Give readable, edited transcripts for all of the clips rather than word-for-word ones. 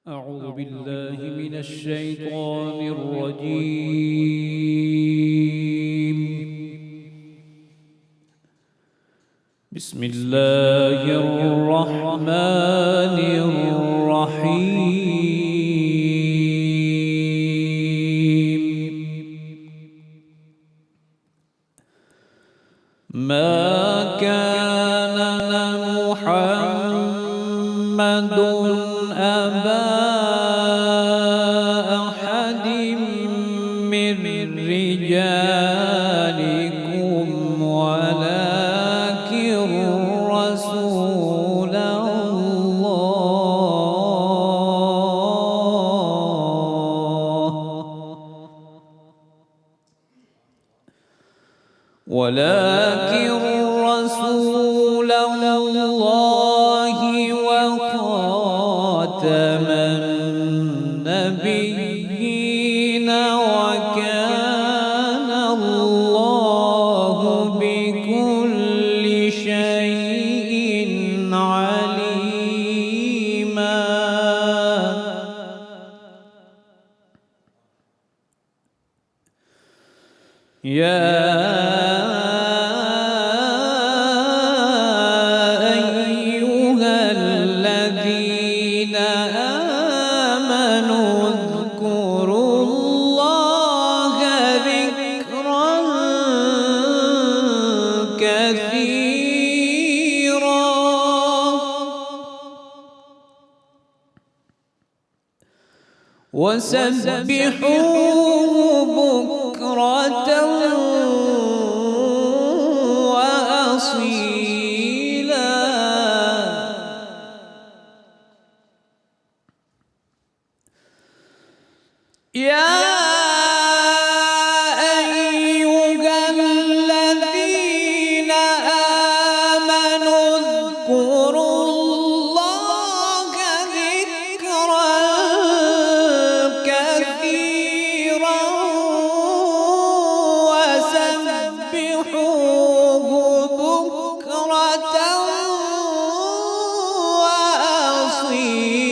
أعوذ بالله من الشيطان الرجيم. بسم الله الرحمن الرحيم. ما كان محمد أبا أحد من رجالكم ولكن رسول الله وخاتم النبيين وكان الله بكل شيء عليما. يا أيها الذين آمنوا اذكروا الله ذكرا كثيرا وسبحوه بكرة وأصيلا. يا أيها الذين آمنوا اذكروا الله ذكرا كثيرا وسبحوه بكرة وأصيلا.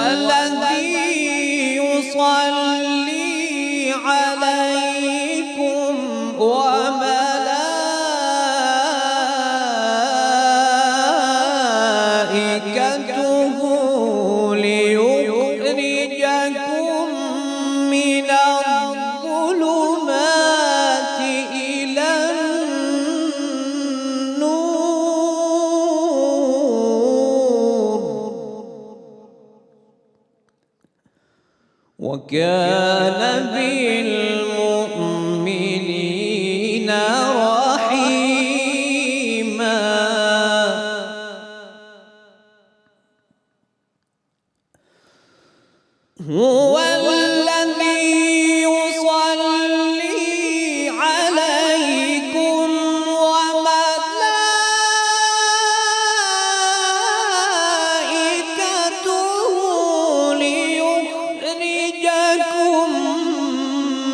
والذي يصلي عليكم وملائكته ليخرجكم من الظلمات إلى وكان بالمؤمنين رحيما. هو الذي يصلي عليكم وملائكته ليخرجكم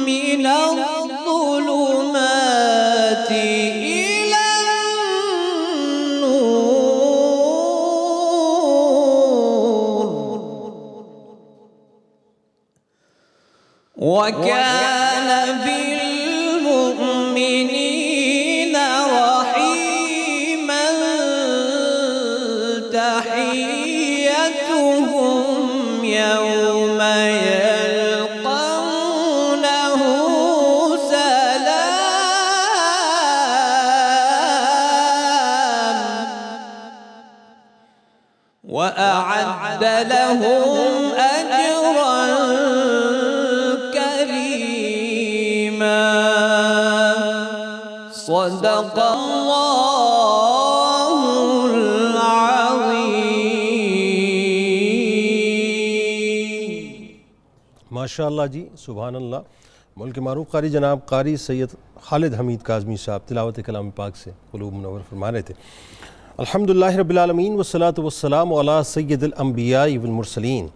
من الظلمات إلى النور وكان بالمؤمنين رحيما. تحيتهم يوم يلقونه سلام وأعد لهم أجرا كريما. صدق الله العظيم. ماشاء اللہ جی، سبحان اللہ۔ ملک معروف قاری جناب قاری سید خالد حمید کاظمی صاحب تلاوت کلام پاک سے قلوب منور فرما رہے تھے۔ الحمدللہ رب العالمین والصلاة والسلام علی سید الانبیاء والمرسلین،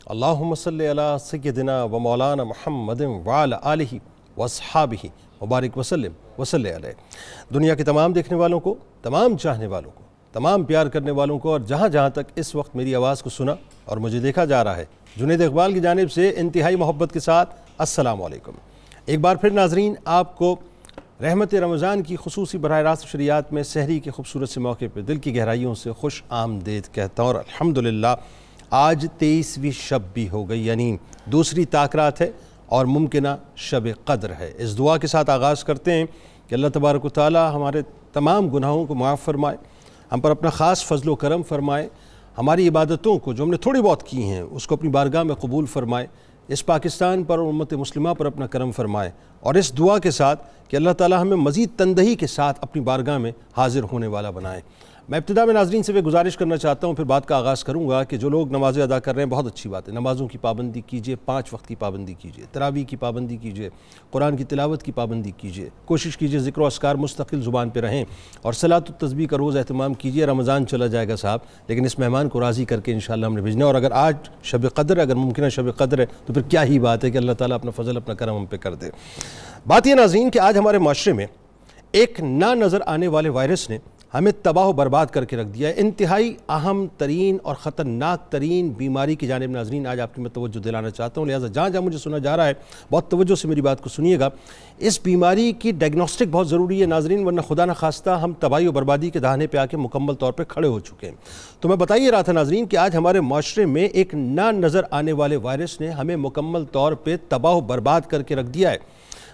اللہم صلی علی سیدنا و مولانا محمد وعلی آلہ واصحابہ مبارک وسلم وصلی علیہ۔ دنیا کے تمام دیکھنے والوں کو، تمام چاہنے والوں کو، تمام پیار کرنے والوں کو، اور جہاں جہاں تک اس وقت میری آواز کو سنا اور مجھے دیکھا جا رہا ہے، جنید اقبال کی جانب سے انتہائی محبت کے ساتھ السلام علیکم۔ ایک بار پھر ناظرین، آپ کو رحمت رمضان کی خصوصی براہ راست شریعت میں سحری کے خوبصورت سے موقع پہ دل کی گہرائیوں سے خوش آمدید کہتا ہوں، اور الحمدللہ آج 23ویں شب بھی ہو گئی، یعنی دوسری تاکرات ہے اور ممکنہ شب قدر ہے۔ اس دعا کے ساتھ آغاز کرتے ہیں کہ اللہ تبارک و تعالی ہمارے تمام گناہوں کو معاف فرمائے، ہم پر اپنا خاص فضل و کرم فرمائے، ہماری عبادتوں کو جو ہم نے تھوڑی بہت کی ہیں اس کو اپنی بارگاہ میں قبول فرمائے، اس پاکستان پر اور امت مسلمہ پر اپنا کرم فرمائے، اور اس دعا کے ساتھ کہ اللہ تعالی ہمیں مزید تندہی کے ساتھ اپنی بارگاہ میں حاضر ہونے والا بنائے۔ میں ابتدا میں ناظرین سے گزارش کرنا چاہتا ہوں، پھر بات کا آغاز کروں گا، کہ جو لوگ نمازیں ادا کر رہے ہیں بہت اچھی بات ہے، نمازوں کی پابندی کیجئے، 5 وقت کی پابندی کیجئے، تراویح کی پابندی کیجئے، قرآن کی تلاوت کی پابندی کیجئے، کوشش کیجئے ذکر و اذکار مستقل زبان پہ رہیں، اور صلاۃ التسبیح کا روز اہتمام کیجئے۔ رمضان چلا جائے گا صاحب، لیکن اس مہمان کو راضی کر کے انشاءاللہ ہم نے بھیجنا ہے، اور اگر آج شب قدر، اگر ممکنہ شب قدر ہے، تو پھر کیا ہی بات ہے کہ اللہ تعالیٰ اپنا فضل اپنا کرم ہم پہ کر دے۔ بات یہ ناظرین کہ آج ہمارے معاشرے میں ایک نہ نظر آنے والے وائرس نے ہمیں تباہ و برباد کر کے رکھ دیا ہے۔ انتہائی اہم ترین اور خطرناک ترین بیماری کی جانب ناظرین آج آپ کی میں توجہ دلانا چاہتا ہوں، لہٰذا جہاں جہاں مجھے سنا جا رہا ہے بہت توجہ سے میری بات کو سنیے گا۔ اس بیماری کی ڈائگنوسٹک بہت ضروری ہے ناظرین، ورنہ خدا نہ خواستہ ہم تباہی و بربادی کے دہانے پہ آ کے مکمل طور پہ کھڑے ہو چکے ہیں۔ تو میں بتائیے رہا تھا ناظرین کہ آج ہمارے معاشرے میں ایک نہ نظر آنے والے وائرس نے ہمیں مکمل طور پہ تباہ و برباد کر کے رکھ دیا ہے،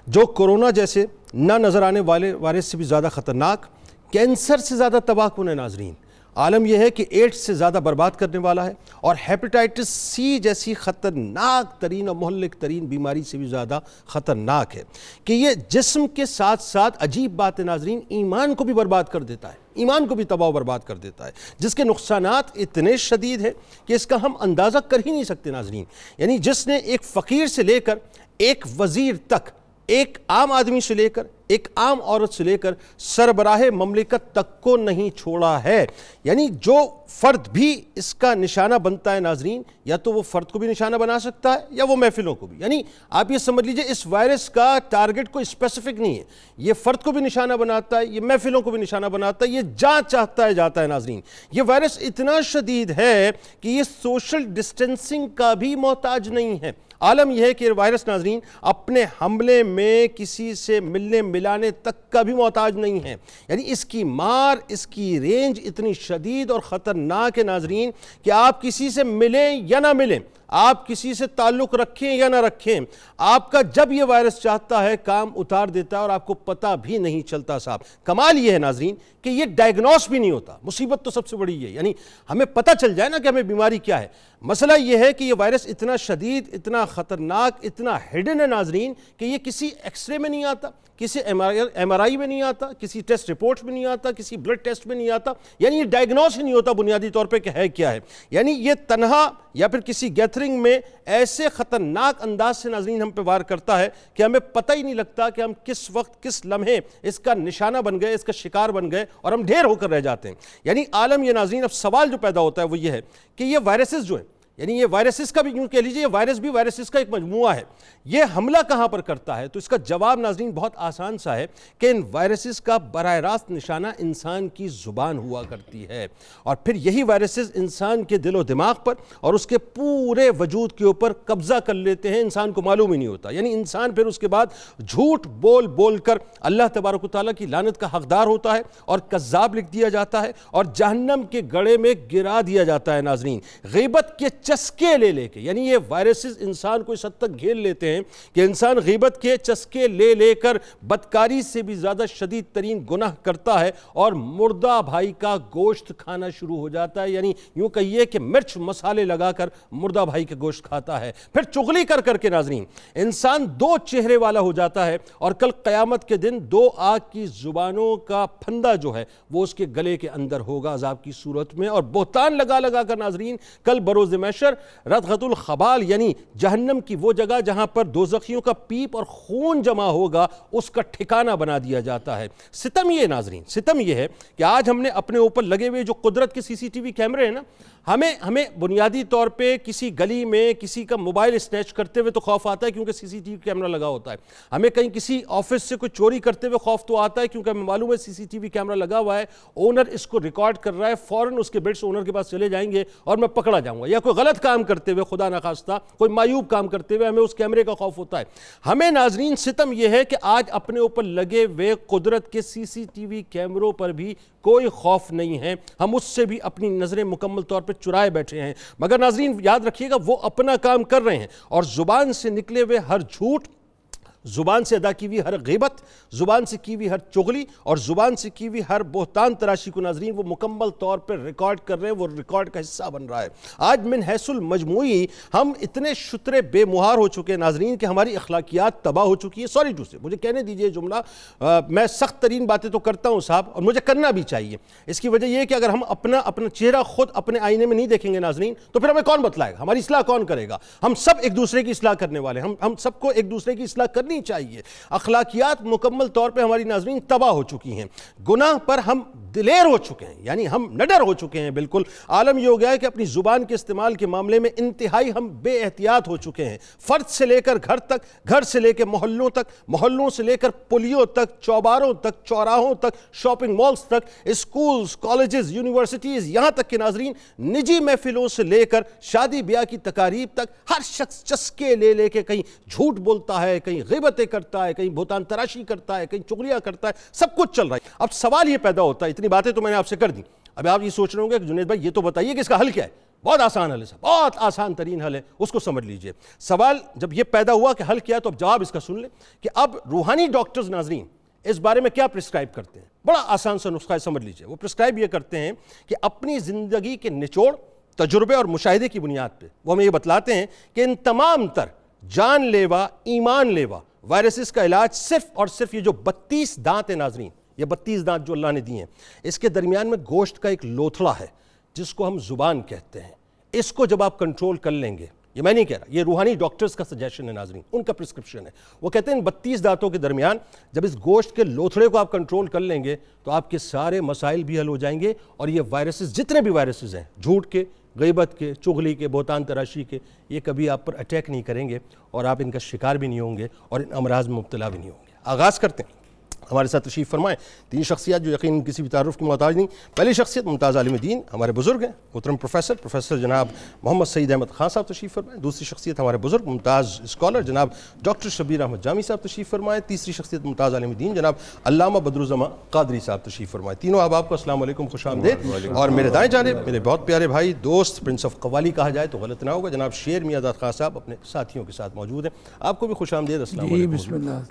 جو کورونا جیسے نہ نظر آنے والے وائرس سے بھی زیادہ خطرناک، کینسر سے زیادہ تباہ کن ہے ناظرین۔ عالم یہ ہے کہ ایڈز سے زیادہ برباد کرنے والا ہے، اور ہیپیٹائٹس سی جیسی خطرناک ترین اور مہلک ترین بیماری سے بھی زیادہ خطرناک ہے، کہ یہ جسم کے ساتھ ساتھ عجیب بات ہے ناظرین، ایمان کو بھی برباد کر دیتا ہے، ایمان کو بھی تباہ و برباد کر دیتا ہے، جس کے نقصانات اتنے شدید ہیں کہ اس کا ہم اندازہ کر ہی نہیں سکتے ناظرین۔ یعنی جس نے ایک فقیر سے لے کر ایک وزیر تک، ایک عام آدمی سے لے کر ایک عام عورت سے لے کر سربراہ مملکت تک کو نہیں چھوڑا ہے، یعنی جو فرد بھی اس کا نشانہ بنتا ہے ناظرین، یا تو وہ فرد کو بھی نشانہ بنا سکتا ہے یا وہ محفلوں کو بھی۔ یعنی آپ یہ سمجھ لیجئے اس وائرس کا ٹارگٹ کوئی اسپیسیفک نہیں ہے، یہ فرد کو بھی نشانہ بناتا ہے، یہ محفلوں کو بھی نشانہ بناتا ہے، یہ جہاں چاہتا ہے جاتا ہے ناظرین۔ یہ وائرس اتنا شدید ہے کہ یہ سوشل ڈسٹینسنگ کا بھی محتاج نہیں ہے۔ عالم یہ ہے کہ وائرس ناظرین اپنے حملے میں کسی سے ملنے ملانے تک کا بھی محتاج نہیں ہے، یعنی اس کی مار، اس کی رینج اتنی شدید اور خطرناک ہے ناظرین کہ آپ کسی سے ملیں یا نہ ملیں، آپ کسی سے تعلق رکھیں یا نہ رکھیں، آپ کا جب یہ وائرس چاہتا ہے کام اتار دیتا ہے اور آپ کو پتہ بھی نہیں چلتا صاحب۔ کمال یہ ہے ناظرین کہ یہ ڈائگنوس بھی نہیں ہوتا، مصیبت تو سب سے بڑی یہ ہے، یعنی ہمیں پتہ چل جائے نا کہ ہمیں بیماری کیا ہے۔ مسئلہ یہ ہے کہ یہ وائرس اتنا شدید، اتنا خطرناک، اتنا ہڈن ہے ناظرین کہ یہ کسی ایکس رے میں نہیں آتا، کسی ایم آر آئی میں نہیں آتا، کسی ٹیسٹ رپورٹ میں نہیں آتا، کسی بلڈ ٹیسٹ میں نہیں آتا، یعنی یہ ڈائگنوس ہی نہیں ہوتا بنیادی طور پہ کہ ہے کیا ہے۔ یعنی یہ تنہا یا پھر کسی گیتھرنگ میں ایسے خطرناک انداز سے ناظرین ہم پہ وار کرتا ہے کہ ہمیں پتہ ہی نہیں لگتا کہ ہم کس وقت کس لمحے اس کا نشانہ بن گئے، اس کا شکار بن گئے، اور ہم ڈھیر ہو کر رہ جاتے ہیں۔ یعنی عالم یہ ناظرین، اب سوال جو پیدا ہوتا ہے وہ یہ ہے کہ یہ وائرسز جو ہیں، یعنی یہ وائرسز کا بھی یوں کہہ لیجئے، یہ وائرس بھی وائرسز کا ایک مجموعہ ہے، یہ حملہ کہاں پر کرتا ہے؟ تو اس کا جواب ناظرین بہت آسان سا ہے کہ ان وائرسز کا براہ راست نشانہ انسان کی زبان ہوا کرتی ہے، اور پھر یہی وائرسز انسان کے دل و دماغ پر اور اس کے پورے وجود کے اوپر قبضہ کر لیتے ہیں، انسان کو معلوم ہی نہیں ہوتا۔ یعنی انسان پھر اس کے بعد جھوٹ بول بول کر اللہ تبارک و تعالیٰ کی لعنت کا حقدار ہوتا ہے، اور کذاب لکھ دیا جاتا ہے، اور جہنم کے گڑھے میں گرا دیا جاتا ہے ناظرین۔ غیبت کے چسکے لے لے کے، یعنی یہ وائرسز انسان کو اس حد تک گھیر لیتے ہیں کہ انسان غیبت کے چسکے لے لے کر بدکاری سے بھی زیادہ شدید ترین گناہ کرتا ہے، اور مردہ بھائی کا گوشت کھانا شروع ہو جاتا ہے، یعنی یوں کہیے کہ مرچ مسالے لگا کر مردہ بھائی کے گوشت کھاتا ہے۔ پھر چغلی کر کر کے ناظرین انسان 2 چہرے والا ہو جاتا ہے، اور کل قیامت کے دن 2 آگ کی زبانوں کا پھندا جو ہے وہ اس کے گلے کے اندر ہوگا عذاب کی صورت میں، اور بہتان لگا لگا کر ناظرین کل بروز محشر الحشر ردغۃ الخبال، یعنی جہنم کی وہ جگہ جہاں پر دوزخیوں کا پیپ اور خون جمع ہوگا، اس کا ٹھکانہ بنا دیا جاتا ہے۔ ستم یہ ناظرین، ستم یہ ہے کہ آج ہم نے اپنے اوپر لگے ہوئے جو قدرت کے CCTV کیمرے ہیں نا، ہمیں بنیادی طور پہ کسی گلی میں کسی کا موبائل اسنیچ کرتے ہوئے تو خوف آتا ہے کیونکہ CCTV کیمرہ لگا ہوتا ہے، ہمیں کہیں کسی آفس سے کوئی چوری کرتے ہوئے خوف تو آتا ہے کیونکہ ہمیں معلوم ہے CCTV کیمرہ لگا ہوا ہے، اونر اس کو ریکارڈ کر رہا ہے، فوراً اس کے بٹس اونر کے پاس چلے جائیں گے اور میں پکڑا جاؤں گا، یا کوئی غلط کام کرتے ہوئے خدا نخواستہ کوئی معیوب کام کرتے ہوئے ہمیں اس کیمرے کا خوف ہوتا ہے۔ ہمیں ناظرین ستم یہ ہے کہ آج اپنے اوپر لگے ہوئے قدرت کے CCTV کیمروں پر بھی کوئی خوف نہیں ہے، ہم اس سے بھی اپنی نظریں مکمل طور پر چرائے بیٹھے ہیں، مگر ناظرین یاد رکھیے گا وہ اپنا کام کر رہے ہیں، اور زبان سے نکلے ہوئے ہر جھوٹ، زبان سے ادا کی ہوئی ہر غیبت، زبان سے کی ہوئی ہر چغلی اور زبان سے کی ہوئی ہر بہتان تراشی کو ناظرین وہ مکمل طور پر ریکارڈ کر رہے ہیں، وہ ریکارڈ کا حصہ بن رہا ہے۔ آج من حیث المجموعی ہم اتنے شترے بے مہار ہو چکے ہیں ناظرین کہ ہماری اخلاقیات تباہ ہو چکی ہے۔ سوری ٹو سے مجھے کہنے دیجئے جملہ، میں سخت ترین باتیں تو کرتا ہوں صاحب، اور مجھے کرنا بھی چاہیے۔ اس کی وجہ یہ ہے کہ اگر ہم اپنا چہرہ خود اپنے آئینے میں نہیں دیکھیں گے ناظرین تو پھر ہمیں کون بتلائے گا، ہماری اصلاح کون کرے گا؟ ہم سب ایک دوسرے کی اصلاح کرنے والے ہیں، ہم سب کو ایک دوسرے کی اصلاح کرنی چاہیے۔ اخلاقیات مکمل طور پہ ہماری ناظرین تباہ ہو چکی ہیں، گناہ پر ہم دلیر ہو چکے ہیں، یعنی ہم نڈر ہو چکے ہیں بالکل۔ عالم یہ ہو گیا ہے کہ اپنی زبان کے استعمال کے معاملے میں انتہائی ہم بے احتیاط ہو چکے ہیں، فرد سے لے کر گھر تک، گھر سے لے کے محلوں تک، محلوں سے لے کر پلیوں تک، چوباروں تک، چوراہوں تک، شاپنگ مالز تک، اسکولز، کالجز، یونیورسٹیز، یہاں تک کہ ناظرین نجی محفلوں سے لے کر شادی بیاہ کی تقاریب تک ہر شخص چسکے لے کے کہیں جھوٹ بولتا ہے، کہیں غیبتیں کرتا ہے، کہیں بہتان تراشی کرتا ہے، کہیں چغلیاں کرتا ہے، سب کچھ چل رہا ہے۔ اب سوال یہ پیدا ہوتا ہے، اتنی باتیں تو میں نے آپ سے کر دی، اب آپ یہ سوچ رہے ہوں گے کہ جنید بھائی یہ تو بتائیے کہ اس کا حل کیا ہے؟ بہت آسان حل ہے صاحب، بہت آسان ترین حل ہے، اس کو سمجھ لیجئے۔ سوال جب یہ پیدا ہوا کہ حل کیا ہے تو اب جواب اس کا سن لیں کہ اب روحانی ڈاکٹرز ناظرین اس بارے میں کیا پرسکرائب کرتے ہیں۔ بڑا آسان سا نسخہ ہے، سمجھ لیجئے۔ وہ پرسکرائب یہ کرتے ہیں کہ اپنی زندگی کے نچوڑ، تجربے اور مشاہدے کی بنیاد پہ وہ ہمیں یہ بتلاتے ہیں کہ ان تمام تر جان لیوا، ایمان لیوا وائرسز کا علاج صرف اور صرف یہ جو 32 دانت ہیں ناظرین، یہ 32 دانت جو اللہ نے دیے ہیں، اس کے درمیان میں گوشت کا ایک لوتھڑا ہے جس کو ہم زبان کہتے ہیں، اس کو جب آپ کنٹرول کر لیں گے، یہ میں نہیں کہہ رہا، یہ روحانی ڈاکٹرز کا سجیشن ہے ناظرین، ان کا پرسکرپشن ہے، وہ کہتے ہیں ان 32 دانتوں کے درمیان جب اس گوشت کے لوتھڑے کو آپ کنٹرول کر لیں گے تو آپ کے سارے مسائل بھی حل ہو جائیں گے، اور یہ وائرسز جتنے بھی وائرسز ہیں، جھوٹ کے، غیبت کے، چغلی کے، بہتان تراشی کے، یہ کبھی آپ پر اٹیک نہیں کریں گے اور آپ ان کا شکار بھی نہیں ہوں گے اور ان امراض میں مبتلا بھی نہیں ہوں گے۔ آغاز کرتے ہیں، ہمارے ساتھ تشریف فرمائیں 3 شخصیات جو یقیناً کسی بھی تعارف کی محتاج نہیں۔ پہلی شخصیت ممتاز عالم دین، ہمارے بزرگ ہیں، محترم پروفیسر جناب محمد سعید احمد خان صاحب تشریف فرمائیں۔ دوسری شخصیت ہمارے بزرگ ممتاز اسکالر جناب ڈاکٹر شبیر احمد جامی صاحب تشریف فرمائیں۔ تیسری شخصیت ممتاز عالم دین جناب علامہ بدرالزماں قادری صاحب تشریف فرمائیں۔ تینوں احباب کو السلام علیکم، خوش آمدید۔ اور میرے دائیں جانب میرے بہت پیارے بھائی، دوست، پرنس آف قوالی کہا جائے تو غلط نہ ہوگا، جناب شیر میاں داد خان صاحب اپنے ساتھیوں کے ساتھ موجود ہیں، آپ کو بھی خوش آمدید، السلام علیکم۔ بسم اللہ۔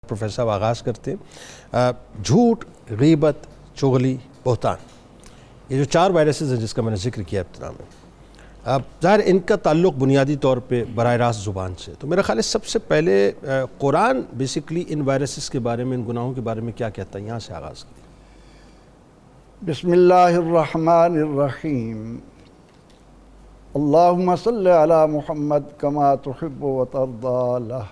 پروفیسر صاحب آغاز کرتے ہیں، جھوٹ، غیبت، چغلی، بہتان، یہ جو 4 وائرسز ہیں جس کا میں نے ذکر کیا ابتدا میں، ظاہر ان کا تعلق بنیادی طور پہ براہ راست زبان سے، تو میرا خیال ہے سب سے پہلے قرآن بیسیکلی ان وائرسز کے بارے میں، ان گناہوں کے بارے میں کیا کہتا ہے، یہاں سے آغاز کریں۔ بسم اللہ الرحمن الرحیم، اللہم صلی علی محمد کما تحب و ترضی لہ۔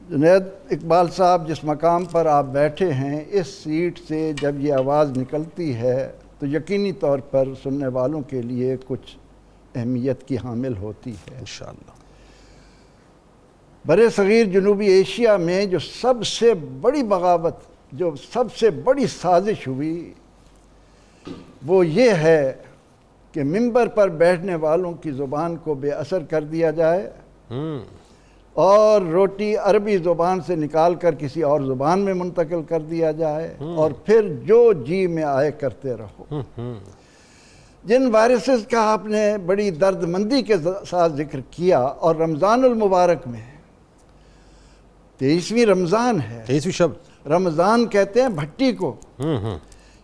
جنید اقبال صاحب، جس مقام پر آپ بیٹھے ہیں، اس سیٹ سے جب یہ آواز نکلتی ہے تو یقینی طور پر سننے والوں کے لیے کچھ اہمیت کی حامل ہوتی ہے انشاءاللہ۔ برِ صغیر جنوبی ایشیا میں جو سب سے بڑی بغاوت، جو سب سے بڑی سازش ہوئی، وہ یہ ہے کہ منبر پر بیٹھنے والوں کی زبان کو بے اثر کر دیا جائے اور روٹی عربی زبان سے نکال کر کسی اور زبان میں منتقل کر دیا جائے اور پھر جو جی میں آئے کرتے رہو۔ جن وائرسز کا آپ نے بڑی درد مندی کے ساتھ ذکر کیا، اور رمضان المبارک میں 23ویں رمضان ہے، 23ویں شب، رمضان کہتے ہیں بھٹی کو۔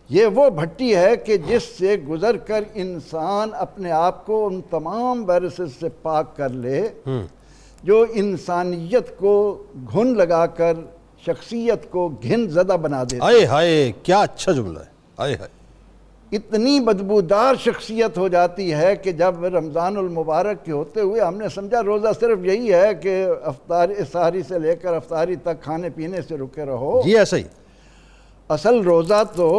یہ وہ بھٹی ہے کہ جس سے گزر کر انسان اپنے آپ کو ان تمام وائرسز سے پاک کر لے جو انسانیت کو گھن لگا کر شخصیت کو گھن زدہ بنا دیتے۔ آئے ہائے کیا اچھا جملہ ہے، آئے ہائے۔ اتنی بدبودار شخصیت ہو جاتی ہے کہ جب رمضان المبارک کے ہوتے ہوئے ہم نے سمجھا روزہ صرف یہی ہے کہ سحری سے لے کر افطاری تک کھانے پینے سے رکے رہو۔ جی ایسا ہی۔ اصل روزہ تو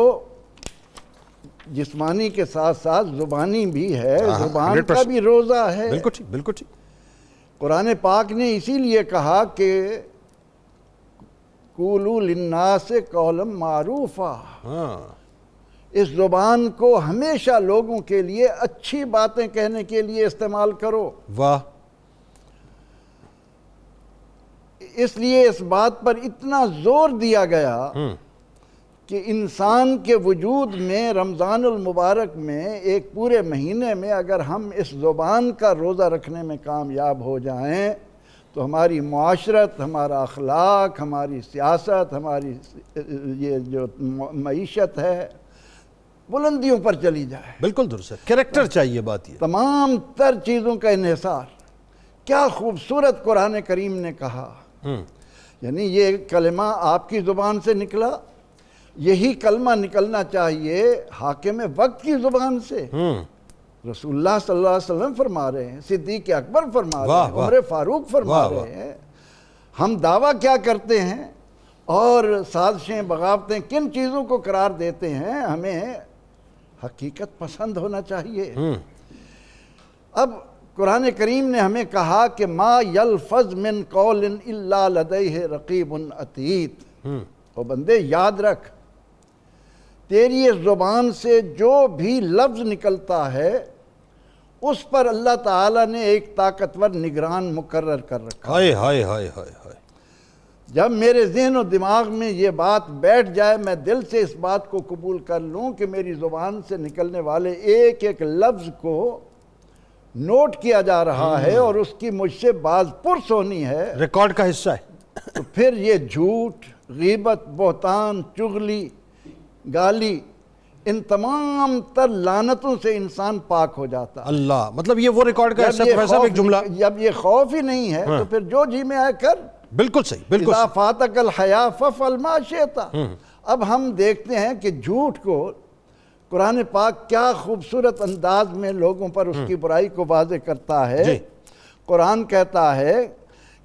جسمانی کے ساتھ ساتھ زبانی بھی ہے، زبان کا بھی روزہ ہے۔ بالکل ٹھیک، بالکل ٹھیک۔ قرآن پاک نے اسی لیے کہا کہ قولوا للناس قولا معروفا، اس زبان کو ہمیشہ لوگوں کے لیے اچھی باتیں کہنے کے لیے استعمال کرو۔ واہ۔ اس لیے اس بات پر اتنا زور دیا گیا کہ انسان کے وجود میں رمضان المبارک میں ایک پورے مہینے میں اگر ہم اس زبان کا روزہ رکھنے میں کامیاب ہو جائیں تو ہماری معاشرت، ہمارا اخلاق، ہماری سیاست، ہماری یہ جو معیشت ہے بلندیوں پر چلی جائے۔ بالکل درست ہے، کریکٹر چاہیے بات یہ۔ تمام تر چیزوں کا انحصار۔ کیا خوبصورت قرآن کریم نے کہا، یعنی یہ کلمہ آپ کی زبان سے نکلا، یہی کلمہ نکلنا چاہیے حاکم وقت کی زبان سے۔ رسول اللہ صلی اللہ علیہ وسلم فرما رہے ہیں، صدیق اکبر فرما رہے ہیں، عمر فاروق فرما رہے ہیں۔ ہم دعویٰ کیا کرتے ہیں اور سازشیں بغاوتیں کن چیزوں کو قرار دیتے ہیں؟ ہمیں حقیقت پسند ہونا چاہیے۔ اب قرآن کریم نے ہمیں کہا کہ ما یلفظ من قول الا لدیہ رقیب عتید۔ او بندے یاد رکھ، تیری اس زبان سے جو بھی لفظ نکلتا ہے اس پر اللہ تعالیٰ نے ایک طاقتور نگران مقرر کر رکھا۔ ہائے ہائے ہائے ہائے ہائے۔ جب میرے ذہن و دماغ میں یہ بات بیٹھ جائے، میں دل سے اس بات کو قبول کر لوں کہ میری زبان سے نکلنے والے ایک ایک لفظ کو نوٹ کیا جا رہا ہے اور اس کی مجھ سے باز پرس ہونی ہے، ریکارڈ کا حصہ ہے۔ تو پھر یہ جھوٹ، غیبت، بہتان، چغلی، گالی، ان تمام تر لعنتوں سے انسان پاک ہو جاتا ہے۔ اللہ، مطلب یہ وہ ریکارڈ کا حصہ ہے صاحب، ایک جملہ۔ جب یہ خوف ہی نہیں ہے تو پھر جو جی میں آئے کر۔ بالکل صحیح، بالکل اذا صحیح۔ فاتک الحیا فافعل ما شئت۔ اب ہم دیکھتے ہیں کہ جھوٹ کو قرآن پاک کیا خوبصورت انداز میں لوگوں پر اس کی برائی کو واضح کرتا ہے۔ قرآن کہتا ہے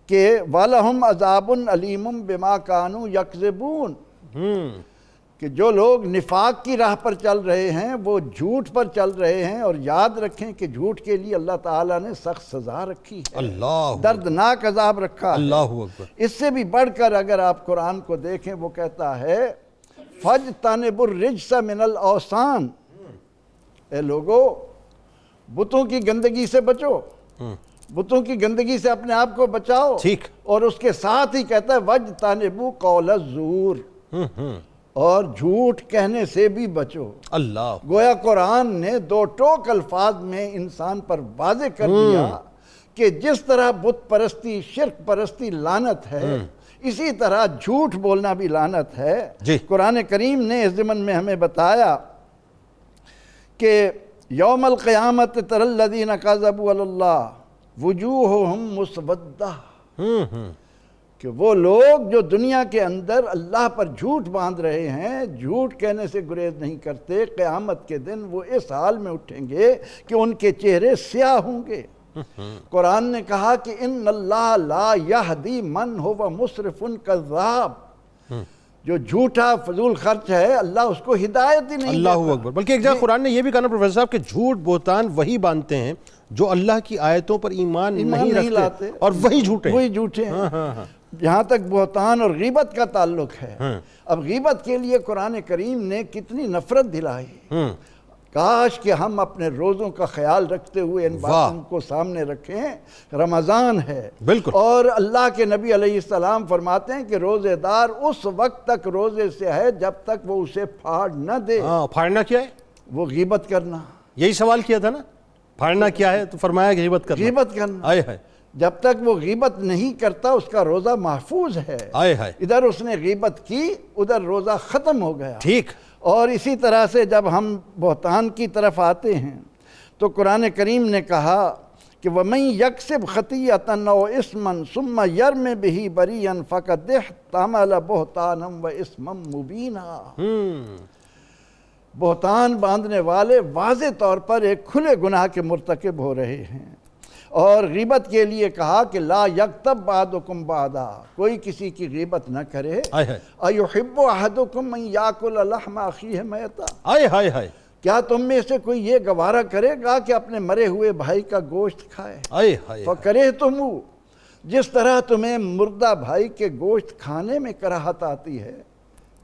کہ وَلَهُمْ عَذَابٌ عَلِيمٌ بِمَا كَانُوا يَكْذِبُونَ، کہ جو لوگ نفاق کی راہ پر چل رہے ہیں وہ جھوٹ پر چل رہے ہیں، اور یاد رکھیں کہ جھوٹ کے لیے اللہ تعالیٰ نے سخت سزا رکھی ہے، اللہ، دردناک عذاب رکھا ہے۔ اللہ اکبر۔ اس سے بھی بڑھ کر اگر آپ قرآن کو دیکھیں، وہ کہتا ہے فَاجْتَنِبُوا الرِّجْسَ مِنَ الْأَوْثَانِ، اے لوگو بتوں کی گندگی سے بچو، بتوں کی گندگی سے اپنے آپ کو بچاؤ۔ ٹھیک۔ اور اس کے ساتھ ہی کہتا ہے وَاجْتَنِبُوا قَوْلَ الزُّورِ، اور جھوٹ کہنے سے بھی بچو۔ اللہ، گویا قرآن نے دو ٹوک الفاظ میں انسان پر واضح کر دیا کہ جس طرح بت پرستی، شرک پرستی لعنت ہے، اسی طرح جھوٹ بولنا بھی لعنت ہے۔ جی۔ قرآن کریم نے اس ضمن میں ہمیں بتایا کہ یوم القیامت تری الذین کذبوا علی اللہ وجوہہم مسودہ، کہ وہ لوگ جو دنیا کے اندر اللہ پر جھوٹ باندھ رہے ہیں، جھوٹ کہنے سے گریز نہیں کرتے، قیامت کے دن وہ اس حال میں اٹھیں گے کہ ان کے چہرے سیاہ ہوں گے۔ قرآن نے کہا کہ ان اللہ لا یہدی من ہوا مسرف کذاب، جو جھوٹا فضول خرچ ہے اللہ اس کو ہدایت ہی نہیں دیتا۔ اللہ اکبر۔ بلکہ ایک جگہ قرآن نے یہ بھی کہا نا پروفیسر صاحب کہ جھوٹ بہتان وہی باندھتے ہیں جو اللہ کی آیتوں پر ایمان نہیں رکھتے اور وہی جھوٹے ہیں۔ وہی جھوٹے ہیں۔ جہاں تک بہتان اور غیبت کا تعلق ہے، اب غیبت کے لیے قرآن کریم نے کتنی نفرت دلائی کاش کہ ہم اپنے روزوں کا خیال رکھتے ہوئے ان باتوں کو سامنے رکھیں۔ رمضان ہے بالکل، اور اللہ کے نبی علیہ السلام فرماتے ہیں کہ روزے دار اس وقت تک روزے سے ہے جب تک وہ اسے پھاڑ نہ دے۔ پھاڑنا کیا ہے؟ وہ غیبت کرنا۔ یہی سوال کیا تھا نا، پھاڑنا کیا ہے؟ تو فرمایا غیبت کرنا۔ غیبت کرنا، آئے ہائے جب تک وہ غیبت نہیں کرتا اس کا روزہ محفوظ ہے۔ آئے ہائے، ادھر اس نے غیبت کی، ادھر روزہ ختم ہو گیا۔ ٹھیک۔ اور اسی طرح سے جب ہم بہتان کی طرف آتے ہیں تو قرآن کریم نے کہا کہ وَمَن يَكْسِبْ خَطِيَّةً أَوْ إِثْمًا ثُمَّ يَرْمِ بِهِ بَرِيًّا فَقَدِ احْتَمَلَ بُهْتَانًا وَإِثْمًا مُبِينًا۔ بہتان باندھنے والے واضح طور پر ایک کھلے گناہ کے مرتکب ہو رہے ہیں۔ اور غیبت کے لیے کہا کہ لا یکتب بعضکم بعضا، کوئی کسی کی غیبت نہ کرے۔ ایحب احدکم ان یاکل لحم اخیہ میتا، آئے ہائے ہائے، کیا تم میں سے کوئی یہ گوارا کرے گا کہ اپنے مرے ہوئے بھائی کا گوشت کھائے؟ آئے ہائے، فکرہتمو، جس طرح تمہیں مردہ بھائی کے گوشت کھانے میں کراہت آتی ہے،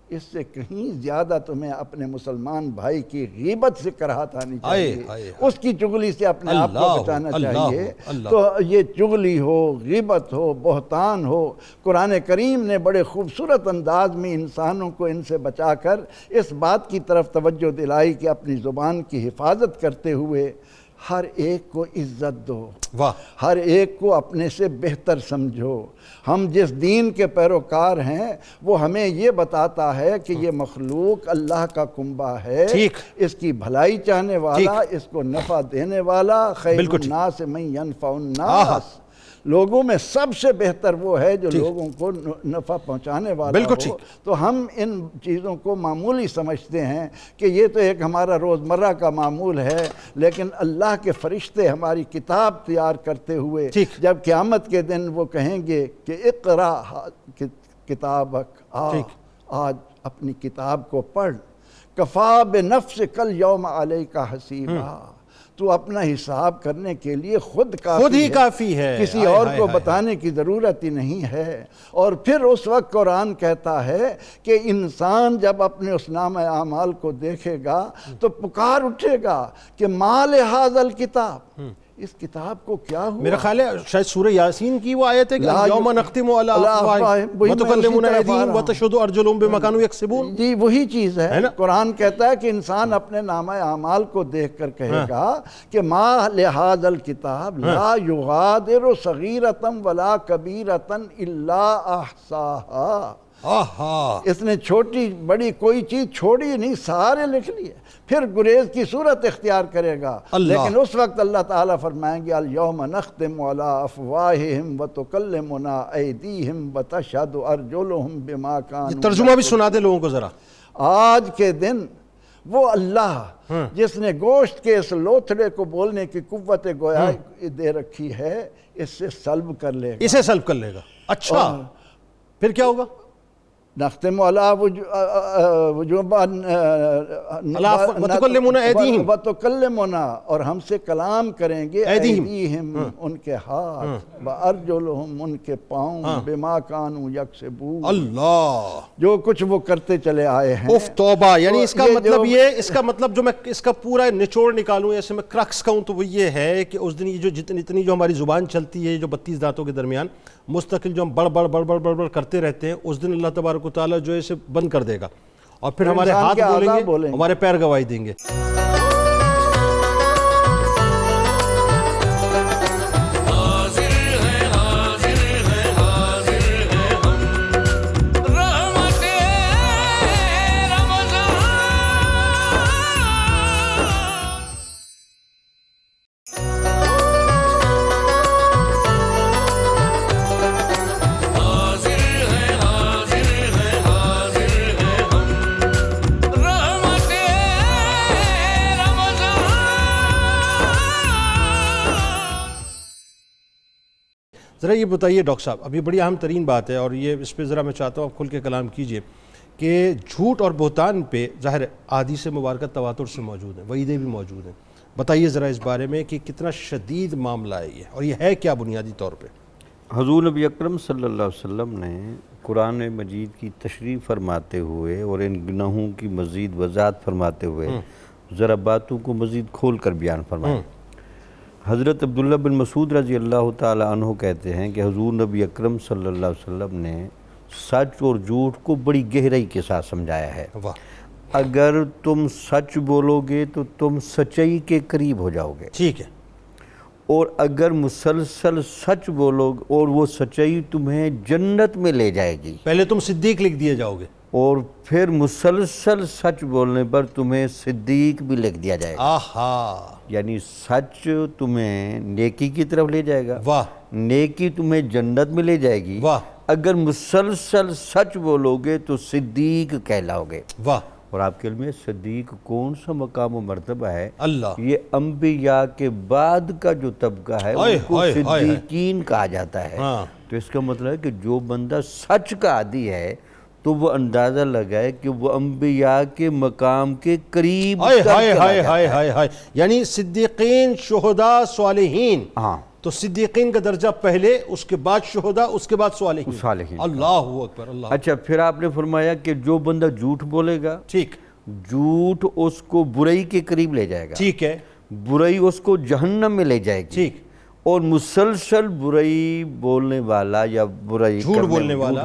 اس سے کہیں زیادہ تمہیں اپنے مسلمان بھائی کی غیبت سے کراہت آنی چاہیے، اس کی چغلی سے اپنے آپ کو بچانا چاہیے۔ تو یہ چغلی ہو، غیبت ہو، بہتان ہو، قرآن کریم نے بڑے خوبصورت انداز میں انسانوں کو ان سے بچا کر اس بات کی طرف توجہ دلائی کہ اپنی زبان کی حفاظت کرتے ہوئے ہر ایک کو عزت دو، ہر ایک کو اپنے سے بہتر سمجھو۔ ہم جس دین کے پیروکار ہیں وہ ہمیں یہ بتاتا ہے کہ یہ مخلوق اللہ کا کنبہ ہے، اس کی بھلائی چاہنے والا، اس کو نفع دینے والا، خیر الناس من ینفع الناس، لوگوں میں سب سے بہتر وہ ہے جو لوگوں کو نفع پہنچانے والا ہو۔ تو ہم ان چیزوں کو معمولی سمجھتے ہیں کہ یہ تو ایک ہمارا روزمرہ کا معمول ہے، لیکن اللہ کے فرشتے ہماری کتاب تیار کرتے ہوئے جب قیامت کے دن وہ کہیں گے کہ اقرا کتابک، آج اپنی کتاب کو پڑھ، کفا بنفسک الیوم علیک حسیبا، تو اپنا حساب کرنے کے لیے خود ہی کافی ہے، کسی اور کو بتانے کی ضرورت ہی نہیں ہے۔ اور پھر اس وقت قرآن کہتا ہے کہ انسان جب اپنے اس نامہ اعمال کو دیکھے گا تو پکار اٹھے گا کہ ما لہذا الکتاب، اس کتاب کو کیا ہوا؟ میرا خیال ہے شاید سورہ یاسین کی وہ آیت ہے کہ یوم نختم علی افواہہم وتکلمنا ایدیہم وتشہد ارجلہم بما کانوا یکسبون، جی وہی چیز ہے۔ قرآن کہتا ہے کہ انسان اپنے نامہ اعمال کو دیکھ کر کہے گا کہ ما لہذا الکتاب لا یغادر صغیرۃ ولا کبیرۃ الا احصاہا، اس نے چھوٹی بڑی کوئی چیز چھوڑی نہیں، سارے لکھ لیے۔ پھر گریز کی صورت اختیار کرے گا، لیکن اس وقت اللہ تعالیٰ فرمائیں گے الیوم نختم علی افواہہم وتکلمنا ایدیہم وتشہد ارجلہم بما کانوا۔ ترجمہ بھی سنا دے لوگوں کو ذرا۔ آج کے دن وہ اللہ جس نے گوشت کے اس لوتھڑے کو بولنے کی قوت گویا دے رکھی ہے، اس سے سلب کر لے گا، اسے سلب کر لے گا۔ اچھا پھر کیا ہوگا؟ نختم علی وتکلمنا، اور ہم سے کلام کریں گے ایدیہم، ان کے ہاتھ، وارجلہم، ان کے پاؤں، بما کانوا یکسبون، اللہ جو کچھ وہ کرتے چلے آئے ہیں۔ توبہ، یعنی اس کا مطلب یہ، اس کا مطلب جو میں اس کا پورا نچوڑ نکالوں، ایسے میں کرکس کہوں تو وہ یہ ہے کہ اس دن یہ جو اتنی جو ہماری زبان چلتی ہے، جو 32 دانتوں کے درمیان مستقل جو ہم بڑ بڑ کرتے رہتے ہیں، اس دن اللہ تبارک و تعالیٰ جو ہے اسے بند کر دے گا، اور پھر ہمارے ہاتھ بولیں گے، ہمارے پیر گواہی دیں گے۔ ذرا یہ بتائیے ڈاکٹر صاحب، ابھی بڑی اہم ترین بات ہے، اور یہ اس پہ ذرا میں چاہتا ہوں آپ کھل کے کلام کیجئے کہ جھوٹ اور بہتان پہ ظاہر احادیث مبارکہ تواتر سے موجود ہیں، وعیدیں بھی موجود ہیں، بتائیے ذرا اس بارے میں کہ کتنا شدید معاملہ ہے یہ، اور یہ ہے کیا بنیادی طور پہ؟ حضور نبی اکرم صلی اللہ علیہ وسلم نے قرآن مجید کی تشریح فرماتے ہوئے اور ان گناہوں کی مزید وضاحت فرماتے ہوئے ذرا باتوں کو مزید کھول کر بیان فرمائیں۔ حضرت عبداللہ بن مسعود رضی اللہ تعالی عنہ کہتے ہیں کہ حضور نبی اکرم صلی اللہ علیہ وسلم نے سچ اور جھوٹ کو بڑی گہرائی کے ساتھ سمجھایا ہے۔ اگر تم سچ بولو گے تو تم سچائی کے قریب ہو جاؤ گے، ٹھیک ہے، اور اگر مسلسل سچ بولو گے اور وہ سچائی تمہیں جنت میں لے جائے گی، پہلے تم صدیق لکھ دیے جاؤ گے، اور پھر مسلسل سچ بولنے پر تمہیں صدیق بھی لکھ دیا جائے گا۔ آہا، یعنی سچ تمہیں نیکی کی طرف لے جائے گا، واہ نیکی تمہیں جنت میں لے جائے گی۔ واہ اگر مسلسل سچ بولو گے تو صدیق کہلاؤ گے۔ واہ، اور آپ کے علم میں صدیق کون سا مقام و مرتبہ ہے؟ اللہ، یہ انبیاء کے بعد کا جو طبقہ ہے ان کو صدیقین کہا جاتا ہے۔ تو اس کا مطلب ہے کہ جو بندہ سچ کا عادی ہے تو وہ اندازہ لگائے کہ وہ انبیاء کے مقام کے قریب یعنی صدیقین، شہداء، صالحین۔ ہاں، تو صدیقین کا درجہ پہلے، اس کے بعد شہداء، اس کے بعد صالحین۔ اللہ اکبر، اللہ۔ اچھا، پھر آپ نے فرمایا کہ جو بندہ جھوٹ بولے گا، ٹھیک، جھوٹ اس کو برائی کے قریب لے جائے گا، ٹھیک ہے، برائی اس کو جہنم میں لے جائے گی، ٹھیک، اور مسلسل برائی بولنے والا یا برائی جھوٹ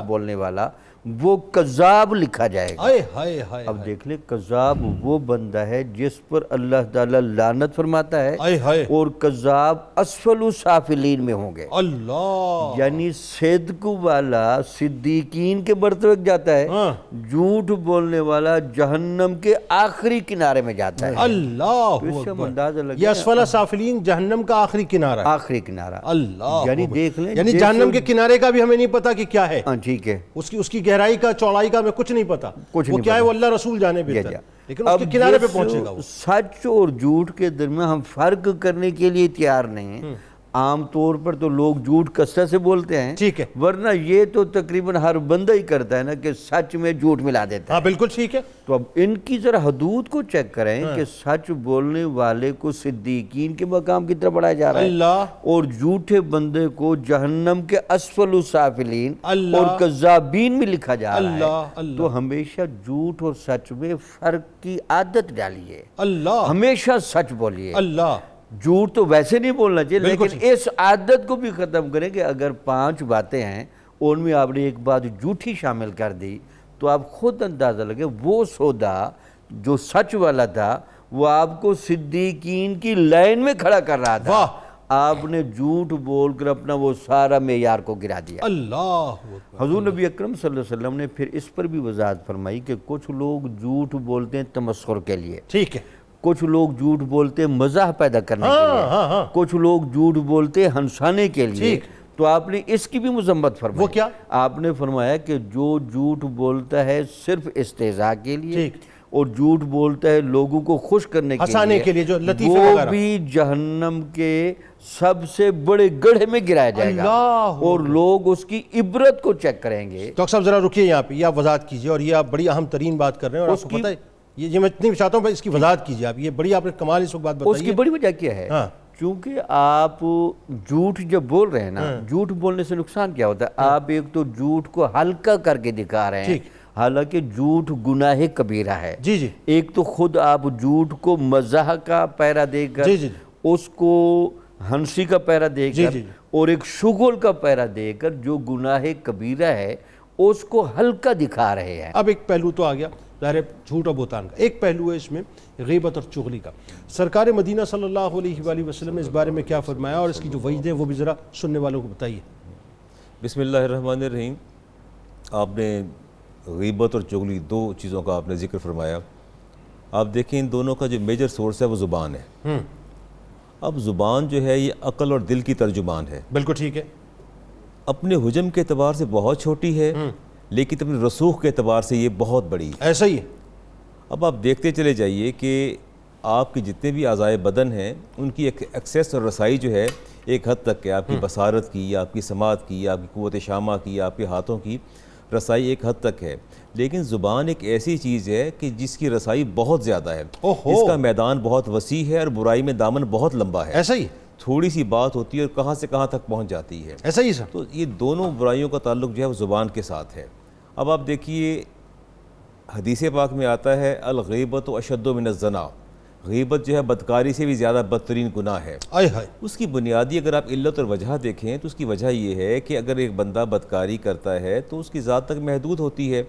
بولنے والا وہ کذاب لکھا جائے گا۔ اب دیکھ لیں، کذاب وہ بندہ ہے جس پر اللہ تعالیٰ لعنت فرماتا ہے، اور کذاب اسفل سافلین میں ہوں گے۔ اللہ، یعنی صدق والا صدیقین کے مرتبے جاتا ہے، جھوٹ بولنے والا جہنم کے آخری کنارے میں جاتا ہے۔ اللہ، تو اس سے ہم اندازہ لگے یہ اسفل سافلین جہنم کا آخری کنارہ ہے۔ آخری کنارہ، اللہ، یعنی دیکھ لیں، یعنی جہنم کے کنارے کا بھی ہمیں نہیں پتا کہ کیا ہے، ہاں ٹھیک ہے، اس کی گہرائی کا، چوڑائی کا ہمیں کچھ نہیں پتا، وہ کیا ہے وہ اللہ رسول جانے بہتر، لیکن اس کے کنارے پہ پہنچے گا وہ۔ سچ اور جھوٹ کے درمیان ہم فرق کرنے کے لیے تیار نہیں ہیں۔ عام طور پر تو لوگ جھوٹ کثرت سے بولتے ہیں، ٹھیک ہے، ورنہ یہ تو تقریباً ہر بندہ ہی کرتا ہے نا کہ سچ میں جھوٹ ملا دیتا ہے۔ ہاں بالکل ٹھیک ہے۔ تو اب ان کی ذرا حدود کو چیک کریں کہ سچ بولنے والے کو صدیقین کے مقام کی طرف بڑھایا جا رہا ہے، اللہ، اور جھوٹے بندے کو جہنم کے اسفل سافلین اور کذابین میں لکھا جا رہا ہے۔ تو ہمیشہ جھوٹ اور سچ میں فرق کی عادت ڈالیے، اللہ، ہمیشہ سچ بولیے۔ اللہ، جھوٹ تو ویسے نہیں بولنا چاہیے، لیکن اس عادت کو بھی ختم کریں کہ اگر 5 باتیں ہیں ان میں آپ نے ایک بات جھوٹی شامل کر دی تو آپ خود اندازہ لگے وہ سودا جو سچ والا تھا وہ آپ کو صدیقین کی لائن میں کھڑا کر رہا تھا، آپ نے جھوٹ بول کر اپنا وہ سارا معیار کو گرا دیا۔ اللہ، حضور نبی اکرم صلی اللہ علیہ وسلم نے پھر اس پر بھی وضاحت فرمائی کہ کچھ لوگ جھوٹ بولتے ہیں تمسخر کے لیے، ٹھیک ہے، کچھ لوگ جھوٹ بولتے ہیں مزاح پیدا کرنے کے لیے، کچھ لوگ جھوٹ بولتے ہیں ہنسانے کے لیے۔ تو آپ نے اس کی بھی مذمت فرمائی۔ وہ کیا؟ آپ نے فرمایا کہ جو جھوٹ بولتا ہے صرف استہزاء کے لیے اور جھوٹ بولتا ہے لوگوں کو خوش کرنے کے لیے، جو لطیفے وہ وغیرہ، بھی جہنم کے سب سے بڑے گڑھے میں گرایا جائے گا، اور لوگ اس کی عبرت کو چیک کریں گے۔ ڈاکٹر صاحب ذرا رکیے یہاں پہ، یہ آپ وضاحت کیجئے، اور یہ آپ بڑی اہم ترین بات کر رہے ہیں، اور آپ کو پتہ ہے یہ میں اتنی چاہتا ہوں اس کی وضاحت کیجئے آپ، یہ بڑی آپ نے کمال اس وقت بات بتائی ہے۔ اس کی بڑی وجہ کیا ہے؟ چونکہ آپ جھوٹ جب بول رہے ہیں نا، جھوٹ بولنے سے نقصان کیا ہوتا ہے؟ آپ ایک تو جھوٹ کو ہلکا کر کے دکھا رہے ہیں، حالانکہ جھوٹ گناہ کبیرہ ہے۔ ایک تو خود آپ جھوٹ کو مزاح کا پیرا دے کر، اس کو ہنسی کا پیرا دے کر، اور ایک شغل کا پیرا دے کر جو گناہ کبیرہ ہے اس کو ہلکا دکھا رہے ہیں۔ اب ایک پہلو تو آ گیا ظاہر ہے جھوٹ اور بہتان کا، ایک پہلو ہے اس میں غیبت اور چغلی کا۔ سرکار مدینہ صلی اللہ علیہ وآلہ وسلم نے اس بارے میں کیا فرمایا اور اس کی جو وعید ہے وہ بھی ذرا سننے والوں کو بتائیے۔ بسم اللہ الرحمن الرحیم۔ آپ نے غیبت اور چغلی دو چیزوں کا آپ نے ذکر فرمایا۔ آپ دیکھیں ان دونوں کا جو میجر سورس ہے وہ زبان ہے۔ اب زبان جو ہے یہ عقل اور دل کی ترجمان ہے۔ بالکل ٹھیک ہے۔ اپنے حجم کے اعتبار سے بہت چھوٹی ہے، لیکن اپنے رسوخ کے اعتبار سے یہ بہت بڑی ہے۔ ایسا ہی ہے۔ اب آپ دیکھتے چلے جائیے کہ آپ کے جتنے بھی اعضائے بدن ہیں ان کی ایک ایکسیس اور رسائی جو ہے ایک حد تک ہے، آپ کی بصارت کی، آپ کی سماعت کی، آپ کی قوت شامہ کی، آپ کے ہاتھوں کی رسائی ایک حد تک ہے، لیکن زبان ایک ایسی چیز ہے کہ جس کی رسائی بہت زیادہ ہے، اس کا میدان بہت وسیع ہے اور برائی میں دامن بہت لمبا ہے۔ ایسا ہی تھوڑی سی بات ہوتی ہے اور کہاں سے کہاں تک پہنچ جاتی ہے۔ ایسا ہی سر۔ تو یہ دونوں برائیوں کا تعلق جو ہے وہ زبان کے ساتھ ہے۔ اب آپ دیکھیے حدیث پاک میں آتا ہے الغیبت اشد من الزنا، غیبت جو ہے بدکاری سے بھی زیادہ بدترین گناہ ہے۔ آئے ہائے، اس کی بنیادی اگر آپ علت اور وجہ دیکھیں تو اس کی وجہ یہ ہے کہ اگر ایک بندہ بدکاری کرتا ہے تو اس کی ذات تک محدود ہوتی ہے،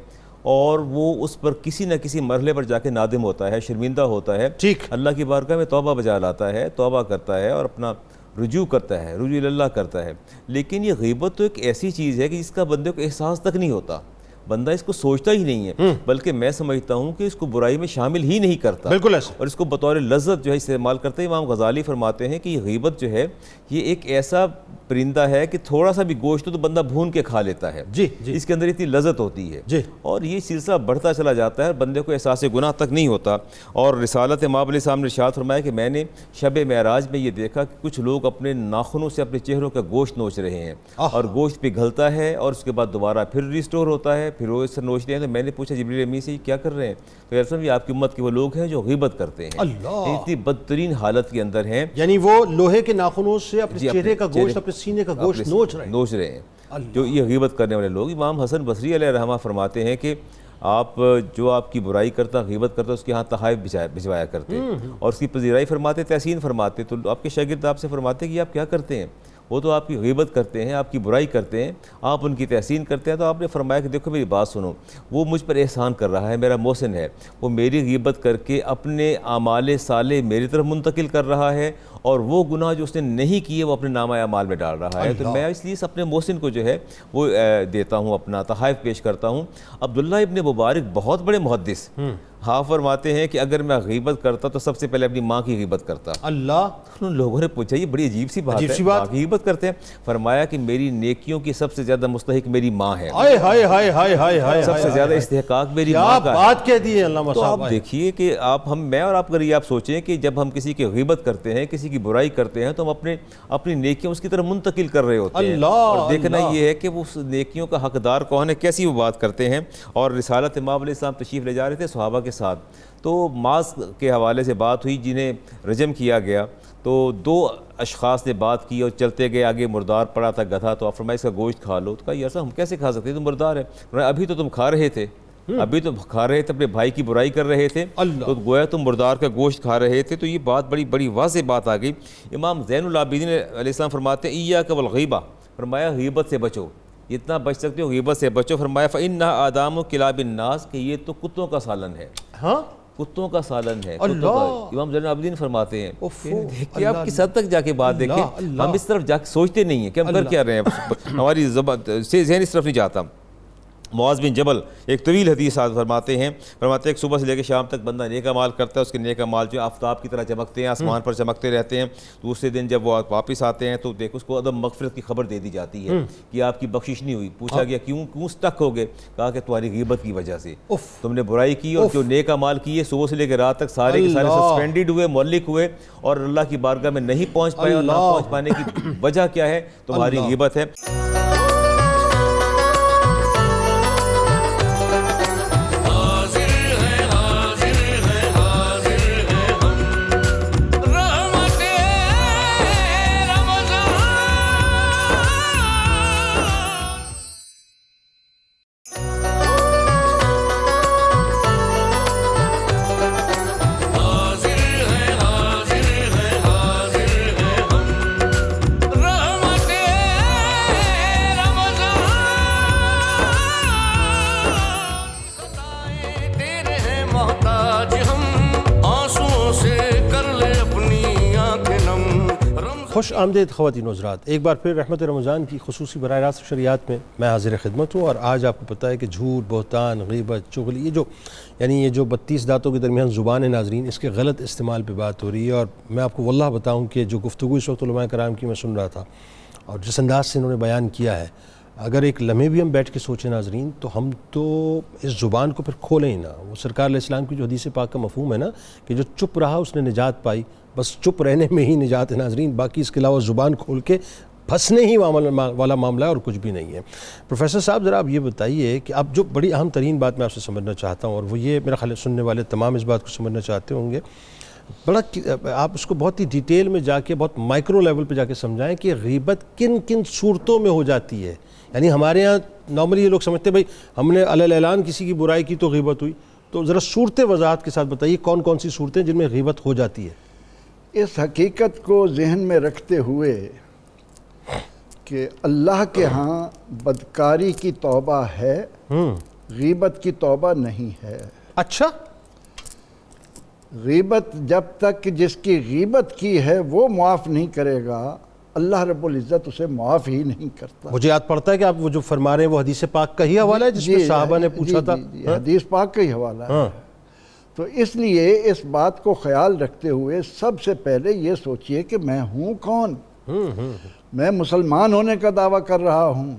اور وہ اس پر کسی نہ کسی مرحلے پر جا کے نادم ہوتا ہے، شرمندہ ہوتا ہے، ٹھیک، اللہ کی بارگاہ میں توبہ بجا لاتا ہے، توبہ کرتا ہے اور اپنا رجوع کرتا ہے، رجوع اللہ کرتا ہے۔ لیکن یہ غیبت تو ایک ایسی چیز ہے کہ جس کا بندے کو احساس تک نہیں ہوتا، بندہ اس کو سوچتا ہی نہیں ہے، بلکہ میں سمجھتا ہوں کہ اس کو برائی میں شامل ہی نہیں کرتا، بالکل ایسا، اور اس کو بطور لذت جو ہے استعمال کرتے ہیں۔ امام غزالی فرماتے ہیں کہ یہ غیبت جو ہے یہ ایک ایسا پرندہ ہے کہ تھوڑا سا بھی گوشت تو بندہ بھون کے کھا لیتا ہے، جی جی اس کے اندر اتنی لذت ہوتی ہے، جی، اور یہ سلسلہ بڑھتا چلا جاتا ہے، بندے کو احساس گناہ تک نہیں ہوتا۔ اور رسالت مآب علیہ السلام نے ارشاد فرمایا کہ میں نے شب معراج میں یہ دیکھا کہ کچھ لوگ اپنے ناخنوں سے اپنے چہروں کا گوشت نوچ رہے ہیں، اور گوشت پگھلتا ہے اور اس کے بعد دوبارہ پھر ریسٹور ہوتا ہے، پھر وہ اس سے نوچتے ہیں۔ تو میں نے پوچھا جبریل امین سے یہ کیا کر رہے ہیں؟ تو ایسا یہ آپ کی امت کے وہ لوگ ہیں جو غیبت کرتے ہیں، اللہ، اتنی بدترین حالت کے اندر ہیں، یعنی وہ لوہے کے ناخنوں سے اپنے چہرے کا گوشت، اپنے سینے کا گوشت نوچ رہے ہیں، جو یہ غیبت کرنے والے لوگ۔ امام حسن بصری علیہ رحمہ فرماتے ہیں کہ آپ جو آپ کی برائی کرتا، غیبت کرتا، اس کے ہاں تحائف بھجوایا کرتے اور اس کی پذیرائی فرماتے، تحسین فرماتے۔ تو آپ کے شاگرد آپ سے فرماتے کہ آپ کیا کرتے ہیں؟ وہ تو آپ کی غیبت کرتے ہیں، آپ کی برائی کرتے ہیں، آپ ان کی تحسین کرتے ہیں۔ تو آپ نے فرمایا کہ دیکھو میری بات سنو، وہ مجھ پر احسان کر رہا ہے، میرا محسن ہے، وہ میری غیبت کر کے اپنے اعمال صالح میری طرف منتقل کر رہا ہے، اور وہ گناہ جو اس نے نہیں کیے وہ اپنے نامہ اعمال میں ڈال رہا ہے۔ تو میں اس لیے اپنے محسن کو جو ہے وہ دیتا ہوں، اپنا تحائف پیش کرتا ہوں۔ عبداللہ ابن مبارک بہت بڑے محدث، ہاں فرماتے ہیں کہ اگر میں غیبت کرتا تو سب سے پہلے اپنی ماں کی غیبت کرتا۔ اللہ، ان لوگوں نے پوچھا یہ بڑی عجیب سی بات ہے، ماں کی غیبت کرتے ہیں؟ فرمایا کہ میری نیکیوں کی سب سے زیادہ مستحق میری ماں ہے، ہائے ہائے ہائے ہائے ہائے ہائے، سب سے زیادہ استحقاق میری کیا ماں کا ہے۔ بات کہہ دی ہے علامہ تو صاحب۔ آپ دیکھیے کہ میں اور آپ اگر یہ آپ سوچیں کہ جب ہم کسی کی غیبت کرتے ہیں، کسی کی برائی کرتے ہیں، تو ہم اپنی نیکیوں اس کی طرف منتقل کر رہے ہوتے ہیں، اور دیکھنا یہ ہے کہ وہ اس نیکیوں کا حقدار کون ہے، کیسی وہ بات کرتے ہیں۔ اور رسالت امام علیہ السلام تشریف لے جا رہے تھے صحابہ کے ساتھ، تو معاذ کے حوالے سے بات ہوئی جنہیں رجم کیا گیا، تو دو اشخاص نے بات کی اور چلتے گئے، آگے مردار پڑا تھا گدھا، تو آپ فرمایا اس کا گوشت کھا لو۔ تو کہا یار ہم کیسے کھا سکتے ہیں، تم مردار ہے؟ ابھی تو تم کھا رہے تھے، ابھی تو کھا رہے تھے، اپنے بھائی کی برائی کر رہے تھے، تو گویا تم مردار کا گوشت کھا رہے تھے۔ تو یہ بات بڑی واضح بات آ گئی۔ امام زین العابدین علیہ السلام فرماتے ہیں ایاک والغیبہ، فرمایا غیبت سے بچو، جتنا بچ سکتے ہو غیبت سے بچو۔ فرمایا فإنها آدام کلاب الناس، کہ یہ تو کتوں کا سالن ہے، ہاں، کتوں کا سالن ہے، کتوں کا۔ امام زین العابدین فرماتے ہیں دیکھیے آپ کس حد تک جا کے بات دیکھیں، ہم اس طرف جا کے سوچتے نہیں ہیں کہ ہم کر کیا رہے ہیں، ہماری زبان سے ذہن اس طرف نہیں جاتا۔ معاذ بن جبل ایک طویل حدیث فرماتے ہیں کہ صبح سے لے کے شام تک بندہ نیک اعمال کرتا ہے، اس کے نیک اعمال جو آفتاب کی طرح چمکتے ہیں، آسمان پر چمکتے رہتے ہیں۔ دوسرے دن جب وہ واپس آتے ہیں تو دیکھو اس کو عدم مغفرت کی خبر دے دی جاتی ہے کہ آپ کی بخشش نہیں ہوئی۔ پوچھا گیا کیوں سٹک ہو گئے؟ کہا کہ تمہاری غیبت کی وجہ سے تم نے برائی کی، اور جو نیک اعمال کیے صبح سے لے کے رات تک سارے کے سارے سسپینڈڈ ہوئے، معلق ہوئے، اور اللہ کی بارگاہ میں نہیں پہنچ پائے، اور نہ پہنچ پانے کی وجہ کیا ہے؟ تمہاری غیبت ہے۔ خوش آمدید خواتین و حضرات، ایک بار پھر رحمت رمضان کی خصوصی براہ راست شریعت میں میں حاضر خدمت ہوں، اور آج آپ کو پتہ ہے کہ جھوٹ، بہتان، غیبت، چغلی، یہ جو 32 دانتوں کے درمیان زبان ہے ناظرین، اس کے غلط استعمال پہ بات ہو رہی ہے۔ اور میں آپ کو واللہ بتاؤں کہ جو گفتگو اس وقت علماء کرام کی میں سن رہا تھا، اور جس انداز سے انہوں نے بیان کیا ہے، اگر ایک لمحے بھی ہم بیٹھ کے سوچیں ناظرین، تو ہم تو اس زبان کو پھر کھولیں ہی نہ۔ وہ سرکار علیہ السلام کی جو حدیث پاک کا مفہوم ہے نا کہ جو چپ رہا اس نے نجات پائی، بس چپ رہنے میں ہی نجات ہے ناظرین، باقی اس کے علاوہ زبان کھول کے پھنسنے ہی والا معاملہ ہے اور کچھ بھی نہیں ہے۔ پروفیسر صاحب ذرا آپ یہ بتائیے کہ اب جو بڑی اہم ترین بات میں آپ سے سمجھنا چاہتا ہوں، اور وہ یہ میرا خیال ہے سننے والے تمام اس بات کو سمجھنا چاہتے ہوں گے، آپ اس کو بہت ہی ڈیٹیل میں جا کے، بہت مائکرو لیول پہ جا کے سمجھائیں کہ غیبت کن کن صورتوں میں ہو جاتی ہے۔ یعنی ہمارے ہاں نارملی یہ لوگ سمجھتے ہیں بھائی ہم نے علی الاعلان کسی کی برائی کی تو غیبت ہوئی، تو ذرا صورتیں وضاحت کے ساتھ بتائیے کون کون سی صورتیں جن میں غیبت ہو جاتی ہے؟ اس حقیقت کو ذہن میں رکھتے ہوئے کہ اللہ کے ہاں بدکاری کی توبہ ہے، غیبت کی توبہ نہیں ہے۔ اچھا، غیبت جب تک جس کی غیبت کی ہے وہ معاف نہیں کرے گا، اللہ رب العزت اسے معاف ہی نہیں کرتا۔ مجھے یاد پڑتا ہے کہ آپ وہ جو فرما رہے ہیں وہ حدیث پاک کا ہی حوالہ ہے جس میں صحابہ نے پوچھا تھا۔ حدیث پاک کا ہی حوالہ ہے۔ تو اس لیے اس بات کو خیال رکھتے ہوئے سب سے پہلے یہ سوچئے کہ میں ہوں کون؟ میں مسلمان ہونے کا دعویٰ کر رہا ہوں،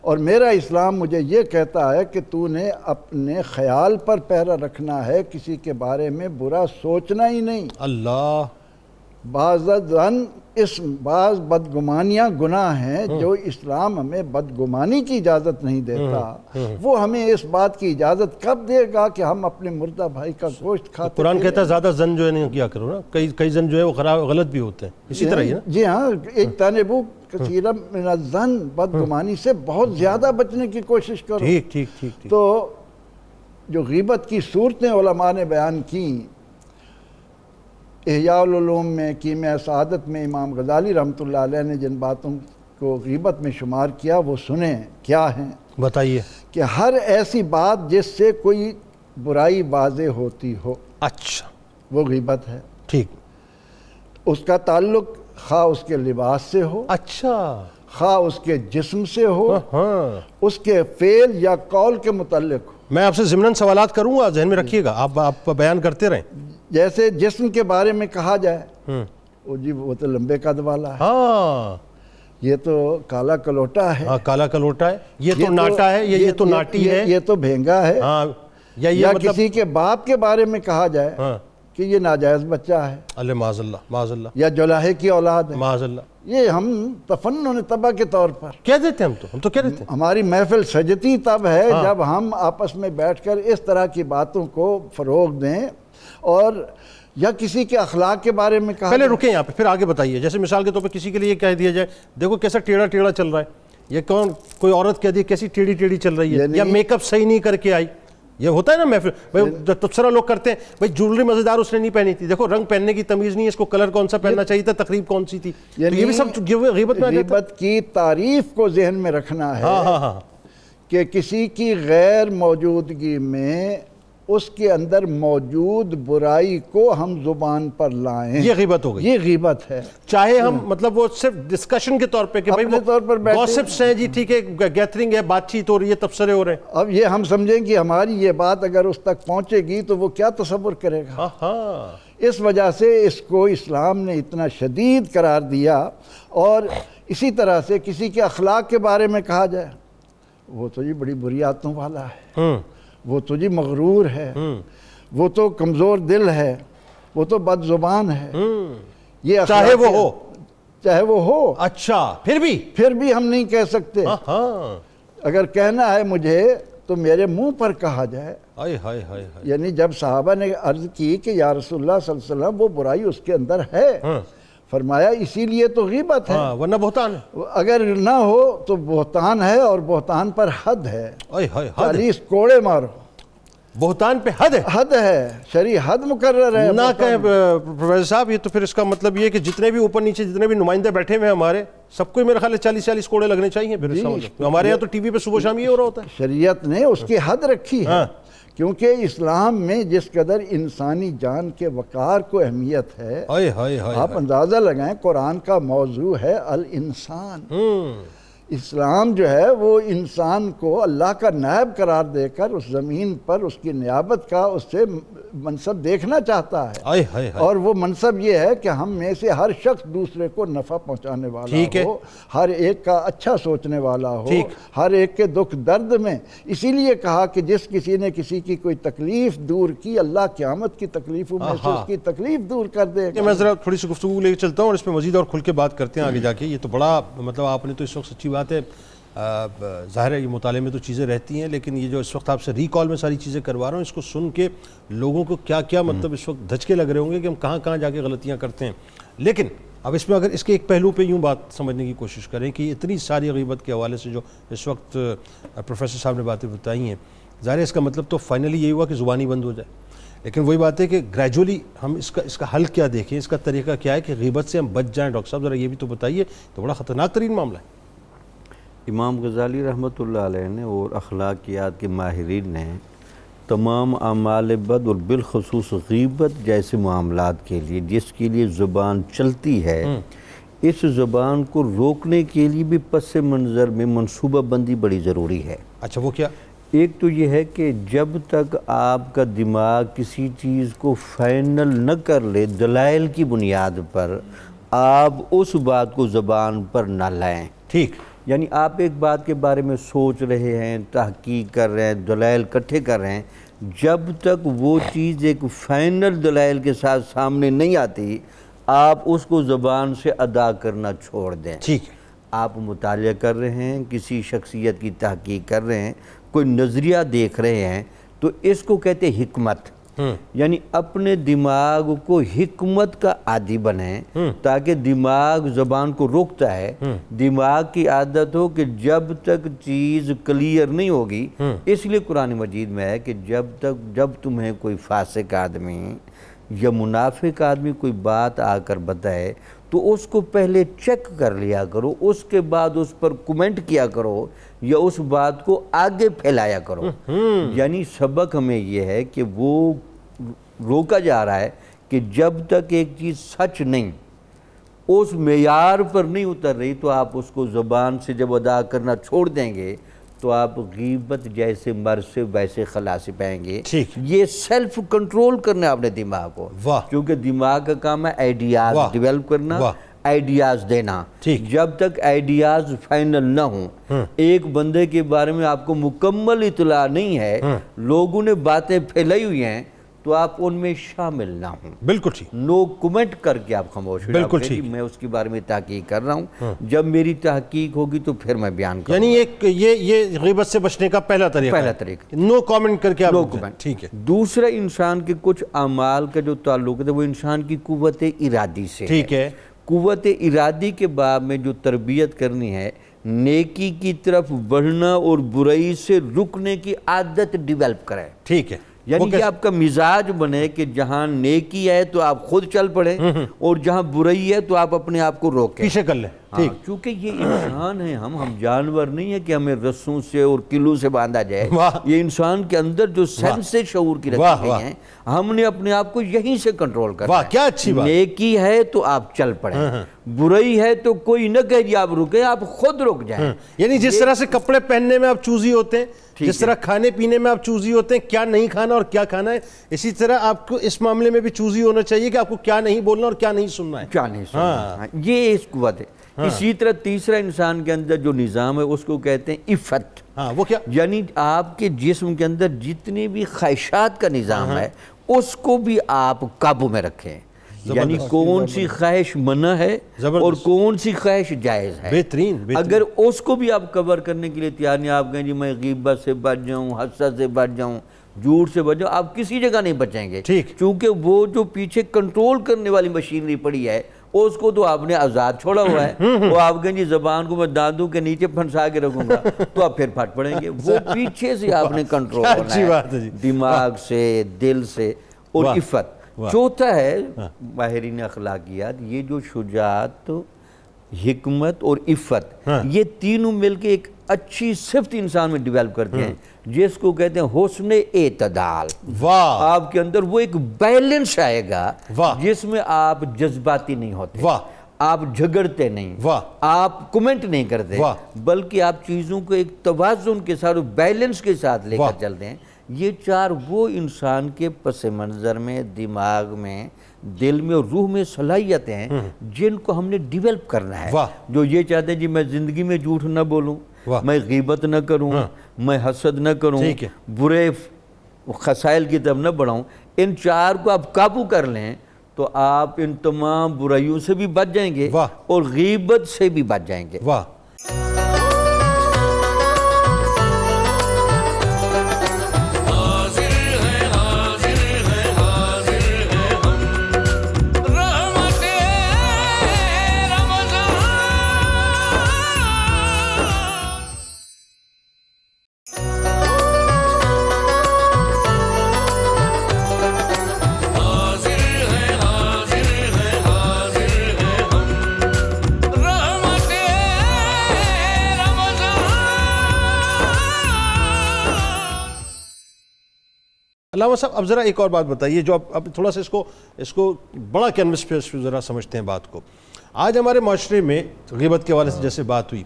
اور میرا اسلام مجھے یہ کہتا ہے کہ تو نے اپنے خیال پر پہرا رکھنا ہے، کسی کے بارے میں برا سوچنا ہی نہیں۔ اللہ، بعض بدگمانیاں گناہ ہیں جو اسلام ہمیں بدگمانی کی اجازت نہیں دیتا، وہ ہمیں اس بات کی اجازت کب دے گا کہ ہم اپنے مردہ بھائی کا گوشت کھاتے ہیں؟ قرآن کہتا ہے زیادہ زن جو ہے نہیں کیا کرو نا، کئی زن جو ہے وہ غلط بھی ہوتے ہیں، اسی طرح ہی نا؟ جی ہاں، اجتنبوا کثیرا من الظن، بدگمانی سے بہت زیادہ بچنے کی کوشش کرو۔ ٹھیک ٹھیک ٹھیک۔ تو جو غیبت کی صورتیں علماء نے بیان کیں، احیاء العلوم میں، کیمیاء سعادت میں امام غزالی رحمۃ اللہ علیہ نے جن باتوں کو غیبت میں شمار کیا وہ سنیں، کیا ہیں؟ بتائیے۔ کہ ہر ایسی بات جس سے کوئی برائی واضح ہوتی ہو، اچھا، وہ غیبت ہے۔ ٹھیک۔ اس کا تعلق خواہ اس کے لباس سے ہو، اچھا، خواہ اس کے جسم سے ہو، ہاں، اس کے فعل یا قول کے متعلق ہو۔ میں آپ سے ضمناً سوالات کروں گا، ذہن میں رکھیے گا، آپ بیان کرتے رہیں۔ جیسے جسم کے بارے میں کہا جائے، وہ تو لمبے قد والا ہے، ہاں، یہ تو کالا کلوٹا ہے، ہاں، کالا کلوٹا ہے، یہ تو ناٹا ہے، یہ تو ناٹی ہے، یہ تو بھینگا ہے۔ ہاں، یا کسی کے باپ کے بارے میں کہا جائے کہ یہ ناجائز بچہ ہے، اللہ معاذ اللہ، معاذ اللہ، یا جلاہے کی اولاد ہے، معاذ اللہ، یہ ہم تفنن طبع کے طور پر کہہ دیتے ہیں، ہم تو کہہ دیتے ہیں۔ ہماری محفل سجتی تب ہے جب ہم آپس میں بیٹھ کر اس طرح کی باتوں کو فروغ دیں، اور یا کسی کے اخلاق کے بارے میں کہا پہلے جائے۔ رکیں یہاں پہ، پھر آگے بتائیے۔ جیسے مثال کے طور پہ کسی کے لیے یہ کہہ دیا جائے، دیکھو کیسا ٹیڑھا ٹیڑھا چل رہا ہے، یہ کوئی عورت کہہ دی کیسی ٹیڑھی ٹیڑھی چل رہی ہے، یا میک اپ صحیح نہیں کر کے آئی، یہ ہوتا ہے نا محفل بھائی، تبصرہ لوگ کرتے ہیں بھائی جولری مزیدار اس نے نہیں پہنی تھی، دیکھو رنگ پہننے کی تمیز نہیں ہے، اس کو کلر کون سا پہننا چاہیے تھا، تقریب کون سی تھی، یہ بھی سب غیبت میں آ جاتا ہے۔ غیبت کی تعریف کو ذہن میں رکھنا ہے ہاں، کہ کسی کی غیر موجودگی میں اس کے اندر موجود برائی کو ہم زبان پر لائیں، یہ غیبت ہو گئی، یہ غیبت ہے۔ چاہے ہم مطلب وہ صرف ڈسکشن کے طور پہ کہ بھائی اپنے طور پر بیٹھے گوسپس ہیں، جی ٹھیک ہے، گیتھرنگ ہے، بات چیت ہو رہی ہے، تبصرے ہو رہے ہیں۔ اب یہ ہم سمجھیں کہ ہماری یہ بات اگر اس تک پہنچے گی تو وہ کیا تصور کرے گا؟ ہاں، اس وجہ سے اس کو اسلام نے اتنا شدید قرار دیا۔ اور اسی طرح سے کسی کے اخلاق کے بارے میں کہا جائے، وہ تو جی بڑی بری عادتوں والا ہے، وہ تو جی مغرور ہے، وہ تو کمزور دل ہے، وہ تو بد زبان ہے، یہ چاہے وہ ہو، چاہے وہ ہو، اچھا پھر بھی ہم نہیں کہہ سکتے۔ اگر کہنا ہے مجھے تو میرے منہ پر کہا جائے۔ یعنی جب صحابہ نے عرض کی کہ یا رسول اللہ صلی اللہ علیہ وسلم وہ برائی اس کے اندر ہے، فرمایا اسی لیے تو غیبت ہے، ورنہ بہتان ہے، اگر نہ ہو تو بہتان ہے، اور بہتان پر حد ہے، 40 کوڑے مارو، بہتان پہ حد ہے، حد ہے، شرعی حد مقرر ہے۔ نہ کہیں پروفیسر صاحب، یہ تو پھر اس کا مطلب یہ کہ جتنے بھی اوپر نیچے جتنے بھی نمائندے بیٹھے ہوئے ہیں ہمارے، سب کو میرے خیال ہے 40 کوڑے لگنے چاہیے پھر۔ ہمارے یہاں تو ٹی وی پہ صبح شام یہ ہو رہا ہوتا ہے۔ شریعت نے اس کی حد رکھی ہے، کیونکہ اسلام میں جس قدر انسانی جان کے وقار کو اہمیت ہے، آپ اندازہ لگائیں، قرآن کا موضوع ہے الانسان۔ اسلام جو ہے وہ انسان کو اللہ کا نائب قرار دے کر اس زمین پر اس کی نیابت کا اس سے منصب دیکھنا چاہتا ہے، اور وہ منصب یہ ہے کہ ہم میں سے ہر شخص دوسرے کو نفع پہنچانے والا ہو، ہر ایک کا اچھا سوچنے والا ہو، ہر ایک کے دکھ درد میں۔ اسی لیے کہا کہ جس کسی نے کسی کی کوئی تکلیف دور کی، اللہ قیامت کی تکلیفوں میں سے اس کی تکلیف دور کر دے گا۔ میں ذرا تھوڑی سی گفتگو لے کے چلتا ہوں اور اس پہ مزید اور کھل کے بات کرتے ہیں آگے جا کے۔ یہ تو بڑا مطلب آپ نے تو اس وقت سچی بات ہے، ظاہر ہے یہ مطالعے میں تو چیزیں رہتی ہیں، لیکن یہ جو اس وقت آپ سے ریکال میں ساری چیزیں کروا رہا ہوں، اس کو سن کے لوگوں کو کیا کیا مطلب اس وقت دھچکے لگ رہے ہوں گے کہ ہم کہاں کہاں جا کے غلطیاں کرتے ہیں۔ لیکن اب اس میں اگر اس کے ایک پہلو پہ یوں بات سمجھنے کی کوشش کریں کہ اتنی ساری غیبت کے حوالے سے جو اس وقت پروفیسر صاحب نے باتیں بتائی ہیں، ظاہر ہے اس کا مطلب تو فائنلی یہی ہوا کہ زبان ہی بند ہو جائے. لیکن وہی بات ہے کہ گریجولی ہم اس کا حل کیا دیکھیں, اس کا طریقہ کیا ہے کہ غیبت سے ہم بچ جائیں. ڈاکٹر صاحب ذرا یہ بھی تو بتائیے, تو بڑا خطرناک ترین معاملہ ہے. امام غزالی رحمۃ اللہ علیہ نے اور اخلاقیات کے ماہرین نے تمام اعمال بد اور بالخصوص غیبت جیسے معاملات کے لیے جس کے لیے زبان چلتی ہے, اس زبان کو روکنے کے لیے بھی پس منظر میں منصوبہ بندی بڑی ضروری ہے. اچھا وہ کیا؟ ایک تو یہ ہے کہ جب تک آپ کا دماغ کسی چیز کو فائنل نہ کر لے دلائل کی بنیاد پر, آپ اس بات کو زبان پر نہ لائیں. ٹھیک, یعنی آپ ایک بات کے بارے میں سوچ رہے ہیں, تحقیق کر رہے ہیں, دلائل اکٹھے کر رہے ہیں, جب تک وہ چیز ایک فائنل دلائل کے ساتھ سامنے نہیں آتی آپ اس کو زبان سے ادا کرنا چھوڑ دیں. ٹھیک, آپ مطالعہ کر رہے ہیں, کسی شخصیت کی تحقیق کر رہے ہیں, کوئی نظریہ دیکھ رہے ہیں, تو اس کو کہتے ہیں حکمت. یعنی اپنے دماغ کو حکمت کا عادی بنائیں تاکہ دماغ زبان کو روکتا ہے. دماغ کی عادت ہو کہ جب تک چیز کلیئر نہیں ہوگی, اس لیے قرآن مجید میں ہے کہ جب تمہیں کوئی فاسق آدمی یا منافق آدمی کوئی بات آ کر بتائے تو اس کو پہلے چیک کر لیا کرو, اس کے بعد اس پر کومنٹ کیا کرو یا اس بات کو آگے پھیلایا کرو. یعنی سبق ہمیں یہ ہے کہ وہ روکا جا رہا ہے کہ جب تک ایک چیز سچ نہیں, اس معیار پر نہیں اتر رہی, تو آپ اس کو زبان سے جب ادا کرنا چھوڑ دیں گے تو آپ غیبت جیسے مرض سے ویسے خلاص پائیں گے. یہ سیلف کنٹرول کرنا ہے اپنے دماغ کو, کیونکہ دماغ کا کام ہے آئیڈیاز ڈیولپ کرنا, آئیڈیاز دینا. جب تک آئیڈیاز فائنل نہ ہوں, ایک بندے کے بارے میں آپ کو مکمل اطلاع نہیں ہے, لوگوں نے باتیں پھیلائی ہوئی ہیں, تو آپ ان میں شامل نہ ہوں. بالکل ٹھیک, نو کومنٹ کر کے آپ خاموش ہو بالکل جائیں کہ میں اس کے بارے میں تحقیق کر رہا ہوں, جب میری تحقیق ہوگی تو پھر میں بیان کروں. یعنی ایک یہ غیبت سے بچنے کا پہلا طریقہ نو کامنٹ کر کے آپ. نو کومنٹ. ٹھیک ہے. دوسرا, انسان کے کچھ اعمال کا جو تعلق ہے وہ انسان کی قوت ارادی سے. ٹھیک ہے. قوت ارادی کے باب میں جو تربیت کرنی ہے, نیکی کی طرف بڑھنا اور برائی سے رکنے کی عادت ڈیولپ کریں. ٹھیک ہے. یعنی کہ آپ کا مزاج بنے کہ جہاں نیکی ہے تو آپ خود چل پڑیں, اور جہاں برائی ہے تو آپ اپنے آپ کو روکیں, پیچھے کر لیں. ٹھیک, چونکہ یہ انسان ہے, ہم جانور نہیں ہے کہ ہمیں رسوں سے اور کلوں سے باندھا جائے. یہ انسان کے اندر جو سینس شعور کی رکھی گئی ہیں, ہم نے اپنے آپ کو یہیں سے کنٹرول کرنا ہے. کیا اچھی بات. نیکی ہے تو آپ چل پڑیں, برائی ہے تو کوئی نہ کہے آپ رکیں, آپ خود رک جائیں. یعنی جس طرح سے کپڑے پہننے میں آپ چوزی ہوتے ہیں, جس طرح کھانے پینے میں آپ چوزی ہوتے ہیں کیا نہیں کھانا اور کیا کھانا ہے, اسی طرح آپ کو اس معاملے میں بھی چوزی ہونا چاہیے کہ آپ کو کیا نہیں بولنا اور کیا نہیں سننا ہے. کیا نہیں سننا, یہ اس قوت ہے. اسی طرح تیسرا انسان کے اندر جو نظام ہے اس کو کہتے ہیں عفت. وہ کیا؟ یعنی آپ کے جسم کے اندر جتنی بھی خواہشات کا نظام ہے اس کو بھی آپ قابو میں رکھیں. یعنی کون سی خواہش منع ہے اور کون سی خواہش جائز ہے. بہترین. اگر اس کو بھی آپ کور کرنے کے لیے تیار نہیں, آپ کہیں جی میں غیبت سے بچ جاؤں, حسد سے بچ جاؤں, جھوٹ سے بچ جاؤں, آپ کسی جگہ نہیں بچیں گے. چونکہ وہ جو پیچھے کنٹرول کرنے والی مشینری پڑی ہے اس کو تو آپ نے آزاد چھوڑا ہوا ہے. وہ آپ کہیں جی زبان کو میں دانتوں کے نیچے پھنسا کے رکھوں گا تو آپ پھر پھٹ پڑیں گے. وہ پیچھے سے آپ نے کنٹرول کرنا ہے, دماغ سے, دل سے. اور عفت. چوتھا ہے ماہرین اخلاقیات, یہ جو شجاعت, حکمت اور عفت, یہ تینوں مل کے ایک اچھی صفت انسان میں ڈیولپ کرتے ہیں جس کو کہتے ہیں حسن اعتدال. آپ کے اندر وہ ایک بیلنس آئے گا جس میں آپ جذباتی نہیں ہوتے, آپ جھگڑتے نہیں, آپ کومنٹ نہیں کرتے, بلکہ آپ چیزوں کو ایک توازن کے ساتھ, بیلنس کے ساتھ لے کر چلتے ہیں. یہ چار وہ انسان کے پس منظر میں, دماغ میں, دل میں اور روح میں صلاحیتیں ہیں جن کو ہم نے ڈیولپ کرنا ہے. جو یہ چاہتے ہیں جی میں زندگی میں جھوٹ نہ بولوں, میں غیبت نہ کروں, میں حسد نہ کروں, برے خسائل کی طرف نہ بڑھاؤں, ان چار کو آپ قابو کر لیں تو آپ ان تمام برائیوں سے بھی بچ جائیں گے اور غیبت سے بھی بچ جائیں گے. علامہ صاحب اب ذرا ایک اور بات بتائیے جو اب تھوڑا سا اس کو بڑا کینوس پہ ذرا سمجھتے ہیں بات کو. آج ہمارے معاشرے میں غیبت کے حوالے سے جیسے بات ہوئی,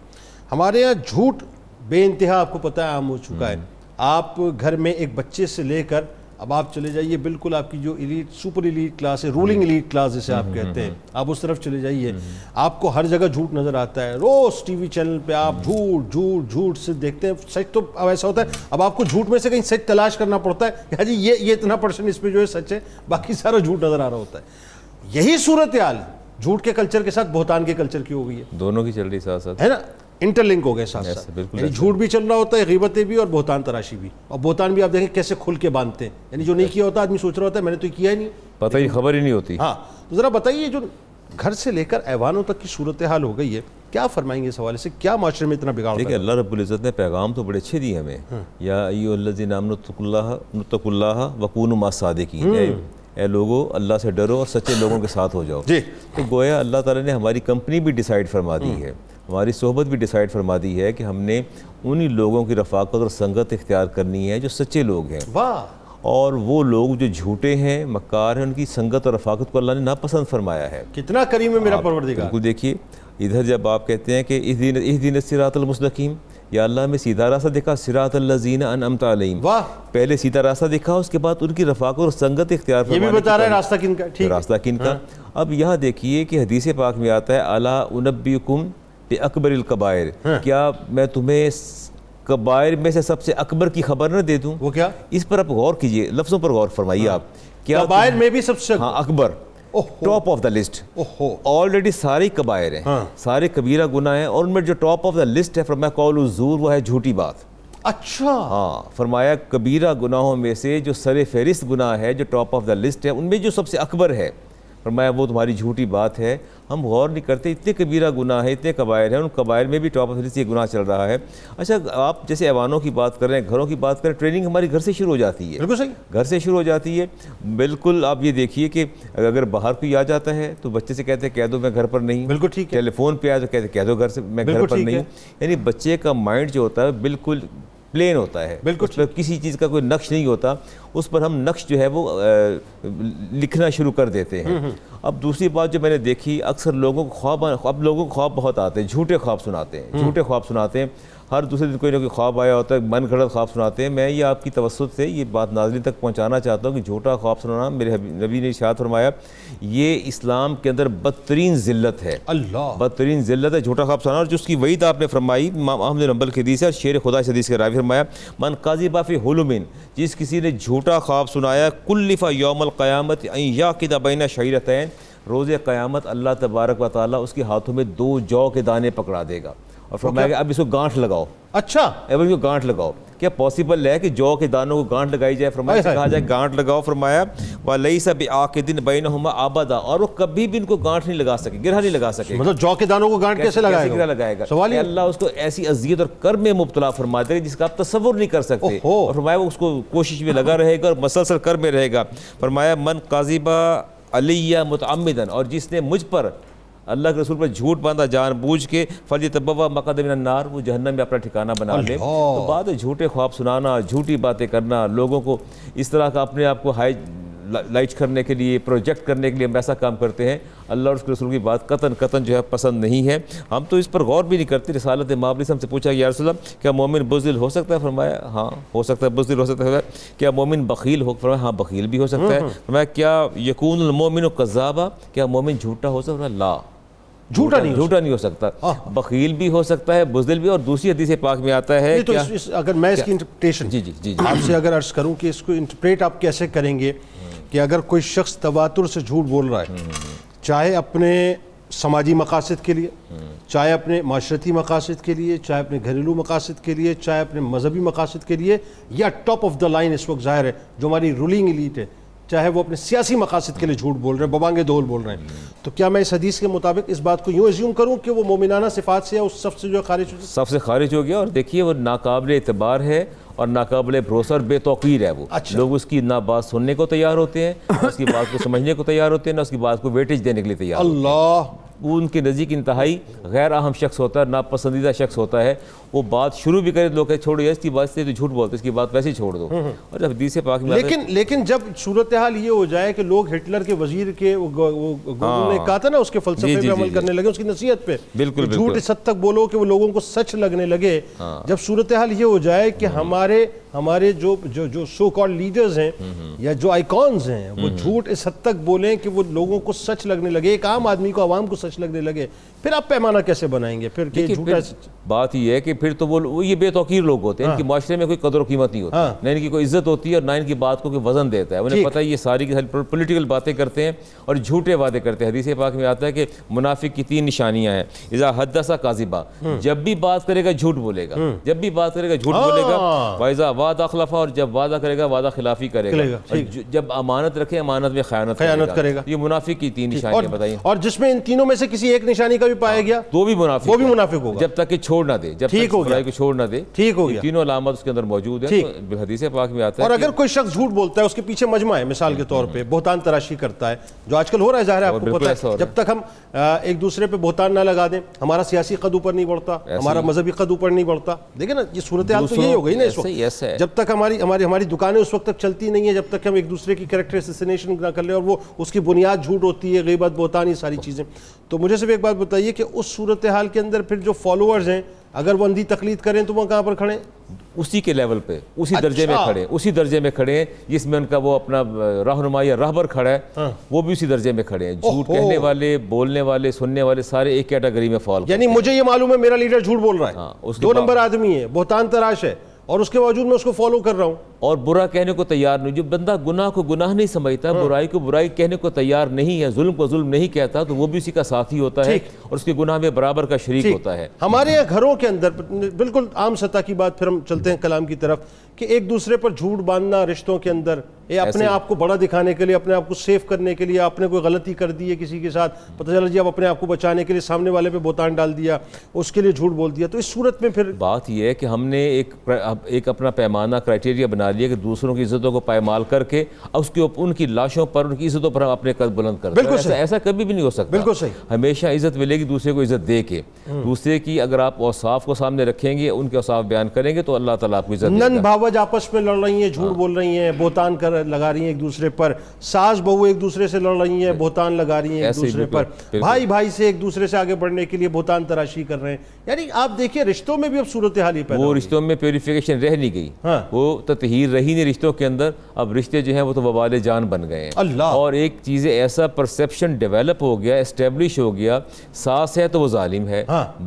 ہمارے یہاں جھوٹ بے انتہا آپ کو پتہ ہے عام ہو چکا ہے. آپ گھر میں ایک بچے سے لے کر اب آپ چلے جائیے بالکل آپ کی جو ایلیٹ سپر ایلیٹ کلاس ہے, رولنگ ایلیٹ کلاس جسے آپ کہتے ہیں, آپ اس طرف چلے جائیے, آپ کو ہر جگہ جھوٹ نظر آتا ہے. روز ٹی وی چینل پہ آپ جھوٹ جھوٹ جھوٹ سے دیکھتے ہیں. سچ تو اب ایسا ہوتا ہے اب آپ کو جھوٹ میں سے کہیں سچ تلاش کرنا پڑتا ہے کہ جی یہ اتنا پرسنٹ اس پہ جو ہے سچ ہے, باقی سارا جھوٹ نظر آ رہا ہوتا ہے. یہی صورتحال جھوٹ کے کلچر کے ساتھ بہتان کے کلچر کی ہو گئی ہے. دونوں کی چل رہی ساتھ ساتھ ہے نا, انٹر لنک ہو گئے ساتھ ساتھ. یعنی جھوٹ بھی چل رہا ہوتا ہے, غیبتیں بھی اور بہتان تراشی بھی. اور بہتان بھی آپ دیکھیں کیسے کھل کے باندھتے ہیں, یعنی جو نہیں کیا ہوتا آدمی سوچ رہا ہوتا ہے میں نے تو کیا ہی نہیں, پتہ ہی خبر ہی نہیں ہوتی. ہاں تو ذرا بتائیے جو گھر سے لے کر ایوانوں تک کی صورتحال ہو گئی ہے, کیا فرمائیں گے اس حوالے سے, کیا معاشرے میں اتنا بگاڑ؟ دیکھیں اللہ رب العزت نے پیغام تو بڑے اچھے دیے ہمیں, یا ایھا الذین آمنوا اتقوا اللہ وکونوا مع الصادقین, اے لوگو اللہ سے ڈرو اور سچے لوگوں کے ساتھ ہو جاؤ. جی تو گویا اللہ تعالیٰ نے ہماری کمپنی بھی ڈیسائیڈ فرما دی ہے, ہماری صحبت بھی ڈیسائیڈ فرما دی ہے کہ ہم نے انہی لوگوں کی رفاقت اور سنگت اختیار کرنی ہے جو سچے لوگ ہیں. واہ. اور وہ لوگ جو جھوٹے ہیں, مکار ہیں, ان کی سنگت اور رفاقت کو اللہ نے ناپسند فرمایا ہے. کتنا کریم ہے میرا پروردگار. بالکل دیکھیے ادھر جب آپ کہتے ہیں کہ اہدنا الصراط المستقیم, یا اللہ میں سیدھا راستہ دکھا, صراط الذین انعمت علیہم, واہ, پہلے سیدھا راستہ دکھا, اس کے بعد ان کی رفاقت اور سنگت اختیار یہ بھی بتا رہا ہے راستہ کن کا. ٹھیک, راستہ کن کا. اب یہاں دیکھیے کہ حدیث پاک میں آتا ہے الا انبئکم باکبر الکبائر, کیا میں تمہیں کبائر میں سے سب سے اکبر کی خبر نہ دے دوں؟ وہ کیا؟ اس پر آپ غور کیجئے, لفظوں پر غور فرمائیے. آپ کیا کبائر میں بھی سب سے اکبر, top of the list, already سارے کبائر ہیں, سارے کبیرہ گناہ ہیں, اور ان میں جو ٹاپ آف دا لسٹ ہے فرمایا قول الزور, وہ ہے جھوٹی بات. اچھا ہاں, فرمایا کبیرہ گناہوں میں سے جو سر فہرست گناہ ہے, جو ٹاپ آف دا لسٹ ہے, ان میں جو سب سے اکبر ہے فرمایا وہ تمہاری جھوٹی بات ہے. ہم غور نہیں کرتے, اتنے کبیرہ گناہ ہیں, اتنے کبائر ہیں, ان کبائر میں بھی ٹاپ آف دا لسٹ یہ گناہ چل رہا ہے. اچھا آپ جیسے ایوانوں کی بات کر رہے ہیں, گھروں کی بات کریں, ٹریننگ ہماری گھر سے شروع ہو جاتی ہے. بالکل صحیح, گھر سے شروع ہو جاتی ہے. بالکل آپ یہ دیکھیے کہ اگر باہر کوئی آ جاتا ہے تو بچے سے کہتے ہیں کہہ دو میں گھر پر نہیں ہوں. بالکل ٹھیک ہے. ٹیلی فون پہ آیا تو کہتے کہہ دو گھر سے میں گھر پر نہیں ہوں. یعنی بچے کا مائنڈ جو ہوتا ہے بالکل پلین ہوتا ہے, اس پر کسی چیز کا کوئی نقش نہیں ہوتا, اس پر ہم نقش جو ہے وہ لکھنا شروع کر دیتے ہیں. اب دوسری بات جو میں نے دیکھی, اکثر لوگوں کو اب لوگوں کو خواب بہت آتے ہیں, جھوٹے خواب سناتے ہیں, جھوٹے خواب سناتے ہیں. ہر دوسرے دن کوئی نہ کوئی خواب آیا ہوتا ہے, من گھڑت خواب سناتے ہیں. میں یہ آپ کی توسط سے یہ بات ناظرین تک پہنچانا چاہتا ہوں کہ جھوٹا خواب سنانا, میرے نبی نے ارشاد فرمایا, یہ اسلام کے اندر بدترین ذلت ہے. اللہ, بدترین ذلت ہے جھوٹا خواب سنانا. اور جو اس کی وعید آپ نے فرمائی, امام احمد بن حنبل کی حدیث ہے, اور شیر خدا اس حدیث کے راوی فرمایا, من کذب فی حلم, جس کسی نے جھوٹا خواب سنایا, کلف یوم القیامت ان یعقد بین شعیرتین, روز قیامت اللہ تبارک و تعالیٰ اس کے ہاتھوں میں 2 جو کے دانے پکڑا دے گا, اور فرمایا کہ اب اس کو گانٹھ لگاؤ. اچھا, اب اس کو گانٹھ لگاؤ. کیا پاسبل ہے کہ جو کے دانوں کو گانٹھ لگائی جائے؟ فرمایا کہا جائے گانٹھ لگاؤ. فرمایا وَلَيْسَ بِعَاقِدٍ بَيْنَهُمَا أَبَدًا, اور وہ کبھی بھی ان کو گانٹھ نہیں لگا سکے, گرہ نہیں لگا سکے. مطلب جو کے دانوں کو گانٹھ کیسے لگائے گا؟ سوال اللہ اس کو ایسی اذیت اور کرب میں مبتلا فرما دے گا جس کا آپ تصور نہیں کر سکتے. اور فرمایا وہ اس کو کوشش میں لگا رہے گا اور مسلسل کرب میں رہے گا. فرمایا من کذب علی متعمدا, اور جس نے مجھ پر اللہ کے رسول پر جھوٹ باندھا جان بوجھ کے, فلیتبوأ مقعدہ من النار, وہ جہنم میں اپنا ٹھکانہ بنا لے. تو بات ہے جھوٹے خواب سنانا, جھوٹی باتیں کرنا, لوگوں کو اس طرح کا اپنے آپ کو ہائی لائٹ کرنے کے لیے, پروجیکٹ کرنے کے لیے ہم ایسا کام کرتے ہیں. اللہ اور اس کے رسول کی بات قطعاً جو ہے پسند نہیں ہے. ہم تو اس پر غور بھی نہیں کرتے. رسالت مابعث سے ہم سے پوچھا کہ یا رسول اللہ کیا مومن بزدل ہو سکتا ہے؟ فرمایا ہاں ہو سکتا ہے, بزدل ہو سکتا ہے. کیا مومن بخیل ہو؟ فرمایا ہاں بخیل بھی ہو سکتا ہے. فرمایا کیا یکون المومن کذابا, کیا مومن جھوٹا ہو سکتا ہے؟ لا, جھوٹا نہیں ہو سکتا. بخیل بھی ہو سکتا ہے, بزدل بھی. اور دوسری حدیث پاک میں آتا ہے تو اگر میں اس کی انٹرپریٹیشن جی آپ سے اگر عرض کروں کہ اس کو انٹرپریٹ آپ کیسے کریں گے, کہ اگر کوئی شخص تواتر سے جھوٹ بول رہا ہے, چاہے اپنے سماجی مقاصد کے لیے, چاہے اپنے معاشرتی مقاصد کے لیے, چاہے اپنے گھریلو مقاصد کے لیے, چاہے اپنے مذہبی مقاصد کے لیے, یا ٹاپ آف دا لائن اس وقت ظاہر ہے جو ہماری رولنگ ایلیٹ ہے, چاہے وہ اپنے سیاسی مقاصد کے لیے جھوٹ بول رہے ہیں, ببانگے دول بول رہے ہیں, تو کیا میں اس حدیث کے مطابق اس بات کو یوں ایزیوم کروں کہ وہ مومنانہ صفات سے یا اس صف سے جو خارج ہو جائے؟ صف سے خارج ہو گیا. اور دیکھیے وہ ناقابل اعتبار ہے اور ناقابل بھروسہ اور بے توقیر ہے. وہ لوگ اس کی نہ بات سننے کو تیار ہوتے ہیں, نہ اس کی بات کو سمجھنے کو تیار ہوتے ہیں, نہ اس کی بات کو ویٹیج دینے کے لیے تیار ہوتے ہیں. اللہ وہ ان کے نزدیک انتہائی غیر اہم شخص ہوتا ہے, ناپسندیدہ شخص ہوتا ہے. وہ بات شروع بھی کرے لوگ کہ چھوڑو اس کی بات سے تو جھوٹ بولتے, اس کی بات ویسے ہی چھوڑ دو. اور جب حدیث پاک میں لیکن جب صورتحال یہ ہو جائے کہ لوگ ہٹلر کے وزیر کے نے کہا تھا نا اس کے فلسفے پہ عمل کرنے لگے, اس کی نصیحت پہ, بالکل جھوٹ اس حد تک بولو کہ وہ لوگوں کو سچ لگنے لگے. جب صورتحال یہ ہو جائے کہ ہمارے جو سو کالڈ لیڈرز ہیں یا جو آئیکونز ہیں وہ جھوٹ اس حد تک بولیں کہ وہ لوگوں کو سچ لگنے لگے, ایک عام آدمی کو, عوام کو سچ لگنے لگے, پھر آپ پیمانہ کیسے بنائیں گے؟ پھر کہ جھوٹا بات یہ ہے کہ پھر تو وہ یہ بے توقیر لوگ ہوتے ہیں, ان کی معاشرے میں کوئی قدر و قیمت نہیں ہوتی, نہ ان کی کوئی عزت ہوتی ہے اور نہ ان کی بات کو کوئی وزن دیتا ہے. انہیں پتہ ہے یہ ساری کی پولیٹیکل باتیں کرتے ہیں اور جھوٹے وعدے کرتے ہیں. حدیث پاک میں آتا ہے کہ منافق کی 3 نشانیاں ہیں. اذا حدث کاذبا, جب بھی بات کرے گا جھوٹ بولے گا, جب بھی بات کرے گا جھوٹ بولے گا. واذا وعد اخلف, اور جب وعدہ کرے گا وعدہ خلافی کرے گا. جب امانت رکھے امانت میں خیانت کرے گا. یہ منافق کی 3 نشانیاں بتائیں. اور جس میں ان تینوں میں سے کسی ایک نشانی کا بھی پایا گیا تو بھی منافق ہوگا, جب تک کہ چھوڑ نہ دے, جب تک برائی کو چھوڑ نہ دے. ٹھیک ہو گیا. تینوں علامات اس کے اندر موجود ہیں. تو حدیث پاک میں آتا ہے. اور اگر کوئی شخص جھوٹ بولتا ہے, اس کے پیچھے مجمع ہے, مثال کے طور پہ بہتان تراشی کرتا ہے, جو آج کل ہو رہا ہے, ظاہر ہے آپ کو پتہ ہے. جب تک ہم ایک دوسرے پہ بہتان نہ لگا دیں, ہمارا سیاسی قد اوپر نہیں بڑھتا, ہمارا مذہبی قد اوپر نہیں بڑھتا. دیکھیں نا, یہ صورتحال تو یہی ہو گئی نا اس وقت. جب تک ہماری دکانیں اس وقت تک چلتی نہیں ہیں, جب تک ہم ایک دوسرے کی کریکٹر اسیسینیشن نہ کر لیں, اور وہ اس کی بنیاد جھوٹ ہوتی ہے, غیبت, بہتان, یہ ساری چیزیں. تو مجھے صرف ایک بات بتائیے کہ اس صورتحال کے اندر پھر جو فالوورز ہیں, اگر وہ اندھی تقلید کریں تو وہ کہاں پر کھڑے ہیں؟ اسی کے لیول پہ, اسی درجے میں کھڑے ہیں جس میں ان کا وہ اپنا رہنما یا رہبر کھڑا ہے, وہ بھی اسی درجے میں کھڑے ہیں. جھوٹ کہنے والے, بولنے والے, سننے والے سارے ایک کیٹیگری میں فال. یعنی مجھے یہ معلوم ہے میرا لیڈر جھوٹ بول رہا ہے, 2 نمبر آدمی ہے, بہتان تراش ہے, اور اس کے باوجود میں اس کو فالو کر رہا ہوں, اور برا کہنے کو تیار نہیں. جو بندہ گناہ کو گناہ نہیں سمجھتا, برائی کو برائی کہنے کو تیار نہیں ہے, ظلم کو ظلم نہیں کہتا, تو وہ بھی اسی کا ساتھی ہوتا ہے اور اس کے گناہ میں برابر کا شریک ہوتا ہے. ہمارے گھروں کے اندر بالکل عام سطح کی بات, پھر ہم چلتے ہیں کلام کی طرف, کہ ایک دوسرے پر جھوٹ باندھنا رشتوں کے اندر, یہ اپنے آپ کو بڑا دکھانے کے لیے, اپنے آپ کو سیف کرنے کے لیے, آپ نے کوئی غلطی کر دی ہے کسی کے ساتھ, پتہ چلا جی اب اپنے آپ کو بچانے کے لیے سامنے والے پہ بہتان ڈال دیا, اس کے لیے جھوٹ بول دیا. تو اس صورت میں پھر بات یہ ہے کہ ہم نے ایک اپنا پیمانہ کرائٹیریا بنا لیا کہ دوسروں کی عزتوں کو پائمال کر کے اس کے ان کی لاشوں پر, ان کی عزتوں پر ہم اپنے قد بلند کرتے ہیں. ایسا کبھی بھی نہیں ہو سکتا. بالکل صحیح. ہمیشہ عزت ملے گی دوسرے کو عزت دے کے. دوسرے کی اگر آپ اوصاف کو سامنے رکھیں گے, ان کے اوصاف بیان کریں گے, تو اللہ تعالیٰ آپ کو عزت دے گا. نن بھاوج آپس میں لڑ رہی ہیں, جھوٹ بول رہی ہیں, بہتان لگا رہی ہیں ایک دوسرے پر, ساس بہو ایک دوسرے سے لڑ رہی ہیں, بہتان لگا رہی ہیں ایک دوسرے پر, بھائی سے ایک دوسرے سے آگے بڑھنے کے لیے بہتان تراشی کر رہے ہیں. یعنی آپ دیکھیں رشتوں میں بھی اب صورتحال ہی پیدا وہ رشتوں میں پیوریفیکیشن رہ نہیں گئی, وہ تطہیر رہی نہیں رشتوں کے اندر. اب رشتے جو ہیں وہ تو وبال جان بن گئے ہیں. اور ایک چیز ایسا پرسیپشن ڈیولپ ہو گیا, اسٹیبلش ہو گیا, ساس ہے تو وہ ظالم ہے,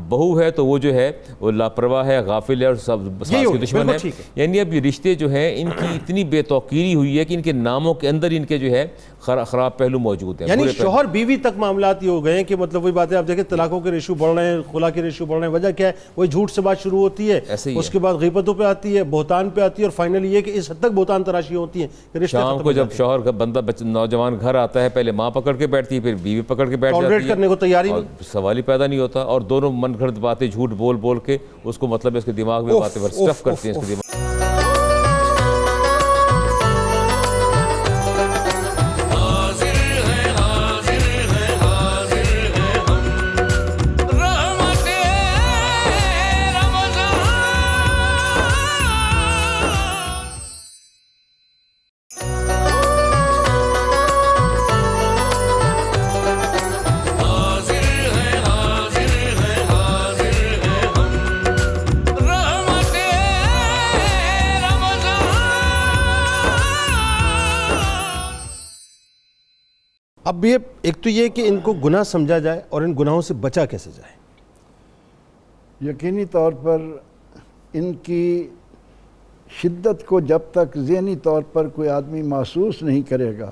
بہو ہے تو وہ جو ہے وہ لاپرواہ ہے, غافل ہے, اور سب ساس کے دشمن ہے. یعنی اب یہ رشتے جو ہیں ان کی اتنی بے توقیری ہوئی ہے کہ ان کے ناموں کے اندر ان کے جو ہے خراب پہلو موجود ہیں. یعنی شوہر بیوی تک معاملات یہ ہو گئے ہیں کہ مطلب وہی بات ہے, آپ دیکھیں طلاقوں کے ریشو بڑھ رہے ہیں, خلا کے ریشو بڑھ رہے ہیں. وجہ کیا ہے؟ وہی جھوٹ سے بات شروع ہوتی ہے, اس کے بعد غیبتوں پہ آتی ہے, بہتان پہ آتی ہے, اور فائنلی یہ کہ اس حد تک بہتان تراشی ہوتی ہے کہ رشتے شام کو جب شوہر کا بندہ نوجوان گھر آتا ہے, پہلے ماں پکڑ کے بیٹھتی ہے, پھر بیوی پکڑ کے بیٹھ جاتی ہے, کرنے کو تیاری نہیں, سوال ہی پیدا نہیں ہوتا, اور دونوں من گھڑت باتیں جھوٹ بول بول کے اس کو مطلب اس کے دماغ میں باتیں اسٹف کرتی ہیں اس کے دماغ. اب یہ ایک تو یہ کہ ان کو گناہ سمجھا جائے اور ان گناہوں سے بچا کیسے جائے. یقینی طور پر ان کی شدت کو جب تک ذہنی طور پر کوئی آدمی محسوس نہیں کرے گا,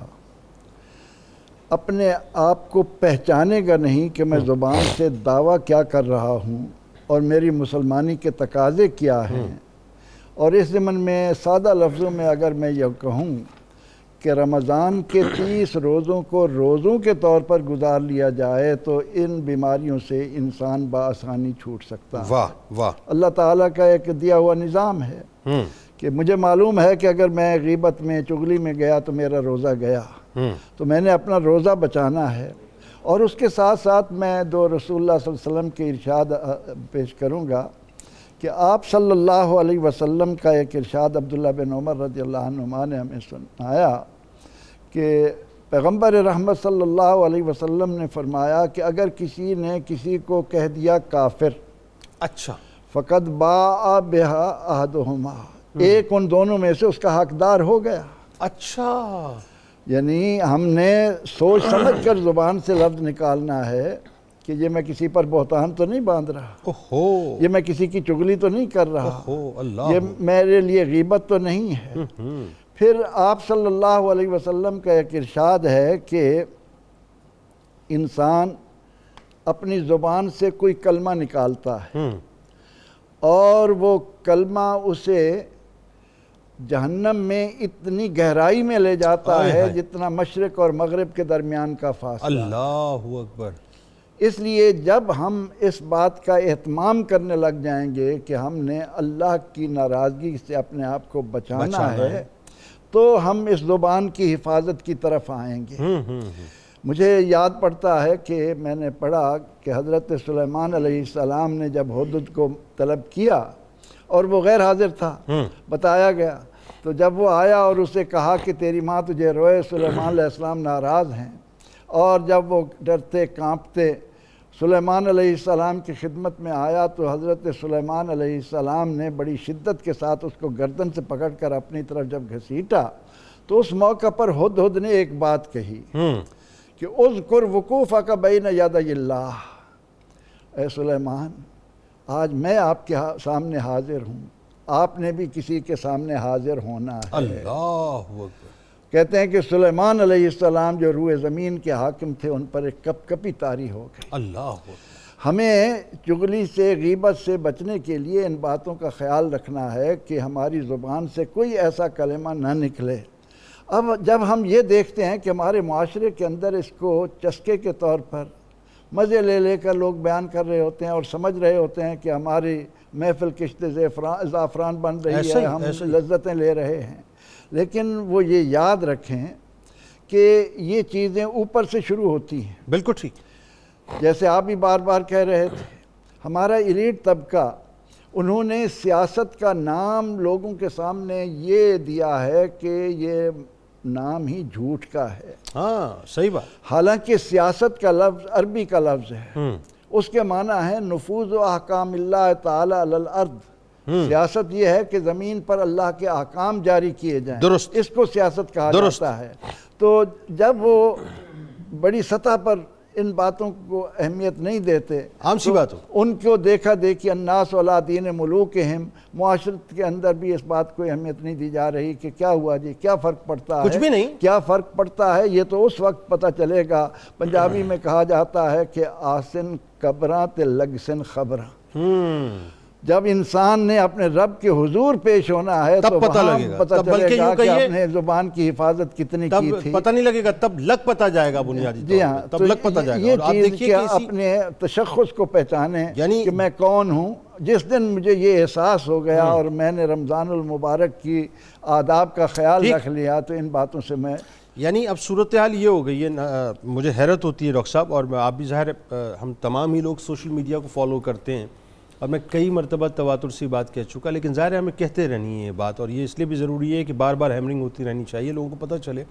اپنے آپ کو پہچانے گا نہیں کہ میں زبان سے دعویٰ کیا کر رہا ہوں اور میری مسلمانی کے تقاضے کیا ہیں, اور اس ضمن میں سادہ لفظوں میں اگر میں یہ کہوں کہ رمضان کے 30 روزوں کو روزوں کے طور پر گزار لیا جائے تو ان بیماریوں سے انسان بآسانی چھوٹ سکتا ہے. واہ واہ. اللہ تعالیٰ کا ایک دیا ہوا نظام ہے کہ مجھے معلوم ہے کہ اگر میں غیبت میں چغلی میں گیا تو میرا روزہ گیا, تو میں نے اپنا روزہ بچانا ہے, اور اس کے ساتھ ساتھ میں دو رسول اللہ صلی اللہ علیہ وسلم کے ارشاد پیش کروں گا کہ آپ صلی اللہ علیہ وسلم کا ایک ارشاد عبداللہ بن عمر رضی اللہ عنہما نے ہمیں سنایا کہ پیغمبر رحمت صلی اللہ علیہ وسلم نے فرمایا کہ اگر کسی نے کسی کو کہہ دیا کافر، اچھا، فقط باء بہا احدہما، ایک ان دونوں میں سے اس کا حقدار ہو گیا۔ اچھا، یعنی ہم نے سوچ سمجھ کر زبان سے لفظ نکالنا ہے کہ یہ میں کسی پر بہتان تو نہیں باندھ رہا، اوہو، یہ میں کسی کی چغلی تو نہیں کر رہا، اوہو، اللہ، یہ میرے لیے غیبت تو نہیں ہے۔ پھر آپ صلی اللہ علیہ وسلم کا ایک ارشاد ہے کہ انسان اپنی زبان سے کوئی کلمہ نکالتا ہے اور وہ کلمہ اسے جہنم میں اتنی گہرائی میں لے جاتا ہے جتنا مشرق اور مغرب کے درمیان کا فاصلہ۔ اللہ اکبر۔ اس لیے جب ہم اس بات کا اہتمام کرنے لگ جائیں گے کہ ہم نے اللہ کی ناراضگی سے اپنے آپ کو بچانا ہے تو ہم اس زبان کی حفاظت کی طرف آئیں گے۔ مجھے یاد پڑتا ہے کہ میں نے پڑھا کہ حضرت سلیمان علیہ السلام نے جب ہدہد کو طلب کیا اور وہ غیر حاضر تھا، بتایا گیا، تو جب وہ آیا اور اسے کہا کہ تیری ماں تجھے روئے، سلیمان علیہ السلام ناراض ہیں، اور جب وہ ڈرتے کانپتے سلیمان علیہ السلام کی خدمت میں آیا تو حضرت سلیمان علیہ السلام نے بڑی شدت کے ساتھ اس کو گردن سے پکڑ کر اپنی طرف جب گھسیٹا تو اس موقع پر ہدہد نے ایک بات کہی کہ اذکر وقوفک بین یدی اللہ، اے سلیمان آج میں آپ کے سامنے حاضر ہوں، آپ نے بھی کسی کے سامنے حاضر ہونا ہے۔ اللہ اکبر۔ کہتے ہیں کہ سلیمان علیہ السلام جو روئے زمین کے حاکم تھے ان پر ایک کپ کپی طاری ہو گئی۔ اللہ اکبر۔ ہمیں چغلی سے، غیبت سے بچنے کے لیے ان باتوں کا خیال رکھنا ہے کہ ہماری زبان سے کوئی ایسا کلمہ نہ نکلے۔ اب جب ہم یہ دیکھتے ہیں کہ ہمارے معاشرے کے اندر اس کو چسکے کے طور پر مزے لے لے کر لوگ بیان کر رہے ہوتے ہیں اور سمجھ رہے ہوتے ہیں کہ ہماری محفل کشت زعفران بن رہی ہے، ہم لذتیں لے رہے ہیں، لیکن وہ یہ یاد رکھیں کہ یہ چیزیں اوپر سے شروع ہوتی ہیں۔ بالکل ٹھیک۔ جیسے آپ بھی بار بار کہہ رہے تھے، ہمارا ایلیٹ طبقہ، انہوں نے سیاست کا نام لوگوں کے سامنے یہ دیا ہے کہ یہ نام ہی جھوٹ کا ہے۔ ہاں صحیح بات۔ حالانکہ سیاست کا لفظ عربی کا لفظ ہے، اس کے معنی ہے نفوذ و احکام اللہ تعالی علی الارض۔ سیاست یہ ہے کہ زمین پر اللہ کے احکام جاری کیے جائیں، درست، اس کو سیاست کہا جاتا ہے۔ تو جب وہ بڑی سطح پر ان باتوں کو اہمیت نہیں دیتے، عام سی بات ہو، ان کو دیکھا دیکھی الناس علی دین ملوکہم، معاشرت کے اندر بھی اس بات کو اہمیت نہیں دی جا رہی کہ کیا ہوا جی، کیا فرق پڑتا ہے، کچھ بھی نہیں، کیا فرق پڑتا ہے، یہ تو اس وقت پتہ چلے گا۔ پنجابی میں کہا جاتا ہے کہ آسن قبراں تے لگسن خبراں، جب انسان نے اپنے رب کے حضور پیش ہونا ہے تو پتہ وہاں لگے گا، پتہ تب بلکہ چلے گا یوں کہ کہیے اپنے زبان کی حفاظت کتنی کی تب تھی۔ پتہ نہیں لگے گا، تب لگ پتہ جائے گا بنیادی طور جی ہاں، پر، تب لگ پتہ جائے گا۔ یہ اور آپ چیز دیکھیے کہ کہ اپنے تشخص کو پہچانیں یعنی کہ میں کون ہوں۔ جس دن مجھے یہ احساس ہو گیا اور میں نے رمضان المبارک کی آداب کا خیال رکھ لیا تو ان باتوں سے میں، یعنی اب صورتحال یہ ہو گئی ہے، مجھے حیرت ہوتی ہے ڈاکٹر صاحب، اور آپ بھی ظاہر ہم تمام ہی لوگ سوشل میڈیا کو فالو کرتے ہیں اور میں کئی مرتبہ تواتر سی بات کہہ چکا، لیکن ظاہر ہے ہمیں کہتے رہنی ہے یہ بات، اور یہ اس لیے بھی ضروری ہے کہ بار بار ہیمرنگ ہوتی رہنی چاہیے، لوگوں کو پتہ چلے۔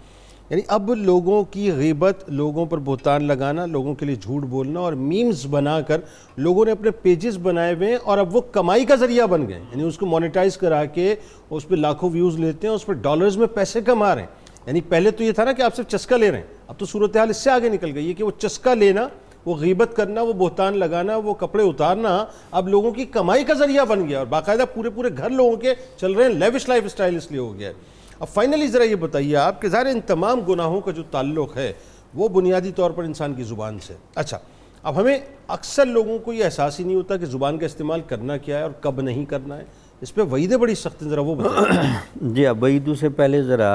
یعنی اب لوگوں کی غیبت، لوگوں پر بہتان لگانا، لوگوں کے لیے جھوٹ بولنا اور میمز بنا کر لوگوں نے اپنے پیجز بنائے ہوئے ہیں اور اب وہ کمائی کا ذریعہ بن گئے، یعنی اس کو مونیٹائز کرا کے اس پہ لاکھوں ویوز لیتے ہیں، اس پہ ڈالرز میں پیسے کما رہے ہیں۔ یعنی پہلے تو یہ تھا نا کہ آپ صرف چسکا لے رہے ہیں، اب تو صورتحال اس سے آگے نکل گئی ہے کہ وہ چسکا لینا، وہ غیبت کرنا، وہ بہتان لگانا، وہ کپڑے اتارنا اب لوگوں کی کمائی کا ذریعہ بن گیا، اور باقاعدہ پورے گھر لوگوں کے چل رہے ہیں، لیوش لائف اسٹائل اس لیے ہو گیا ہے۔ اب فائنلی ذرا یہ بتائیے آپ کہ ظاہر ان تمام گناہوں کا جو تعلق ہے وہ بنیادی طور پر انسان کی زبان سے۔ اچھا، اب ہمیں اکثر لوگوں کو یہ احساس ہی نہیں ہوتا کہ زبان کا استعمال کرنا کیا ہے اور کب نہیں کرنا ہے، اس پہ وعیدیں بڑی سخت ہیں، ذرا وہ بتائیے۔ جی اب وعیدوں سے پہلے ذرا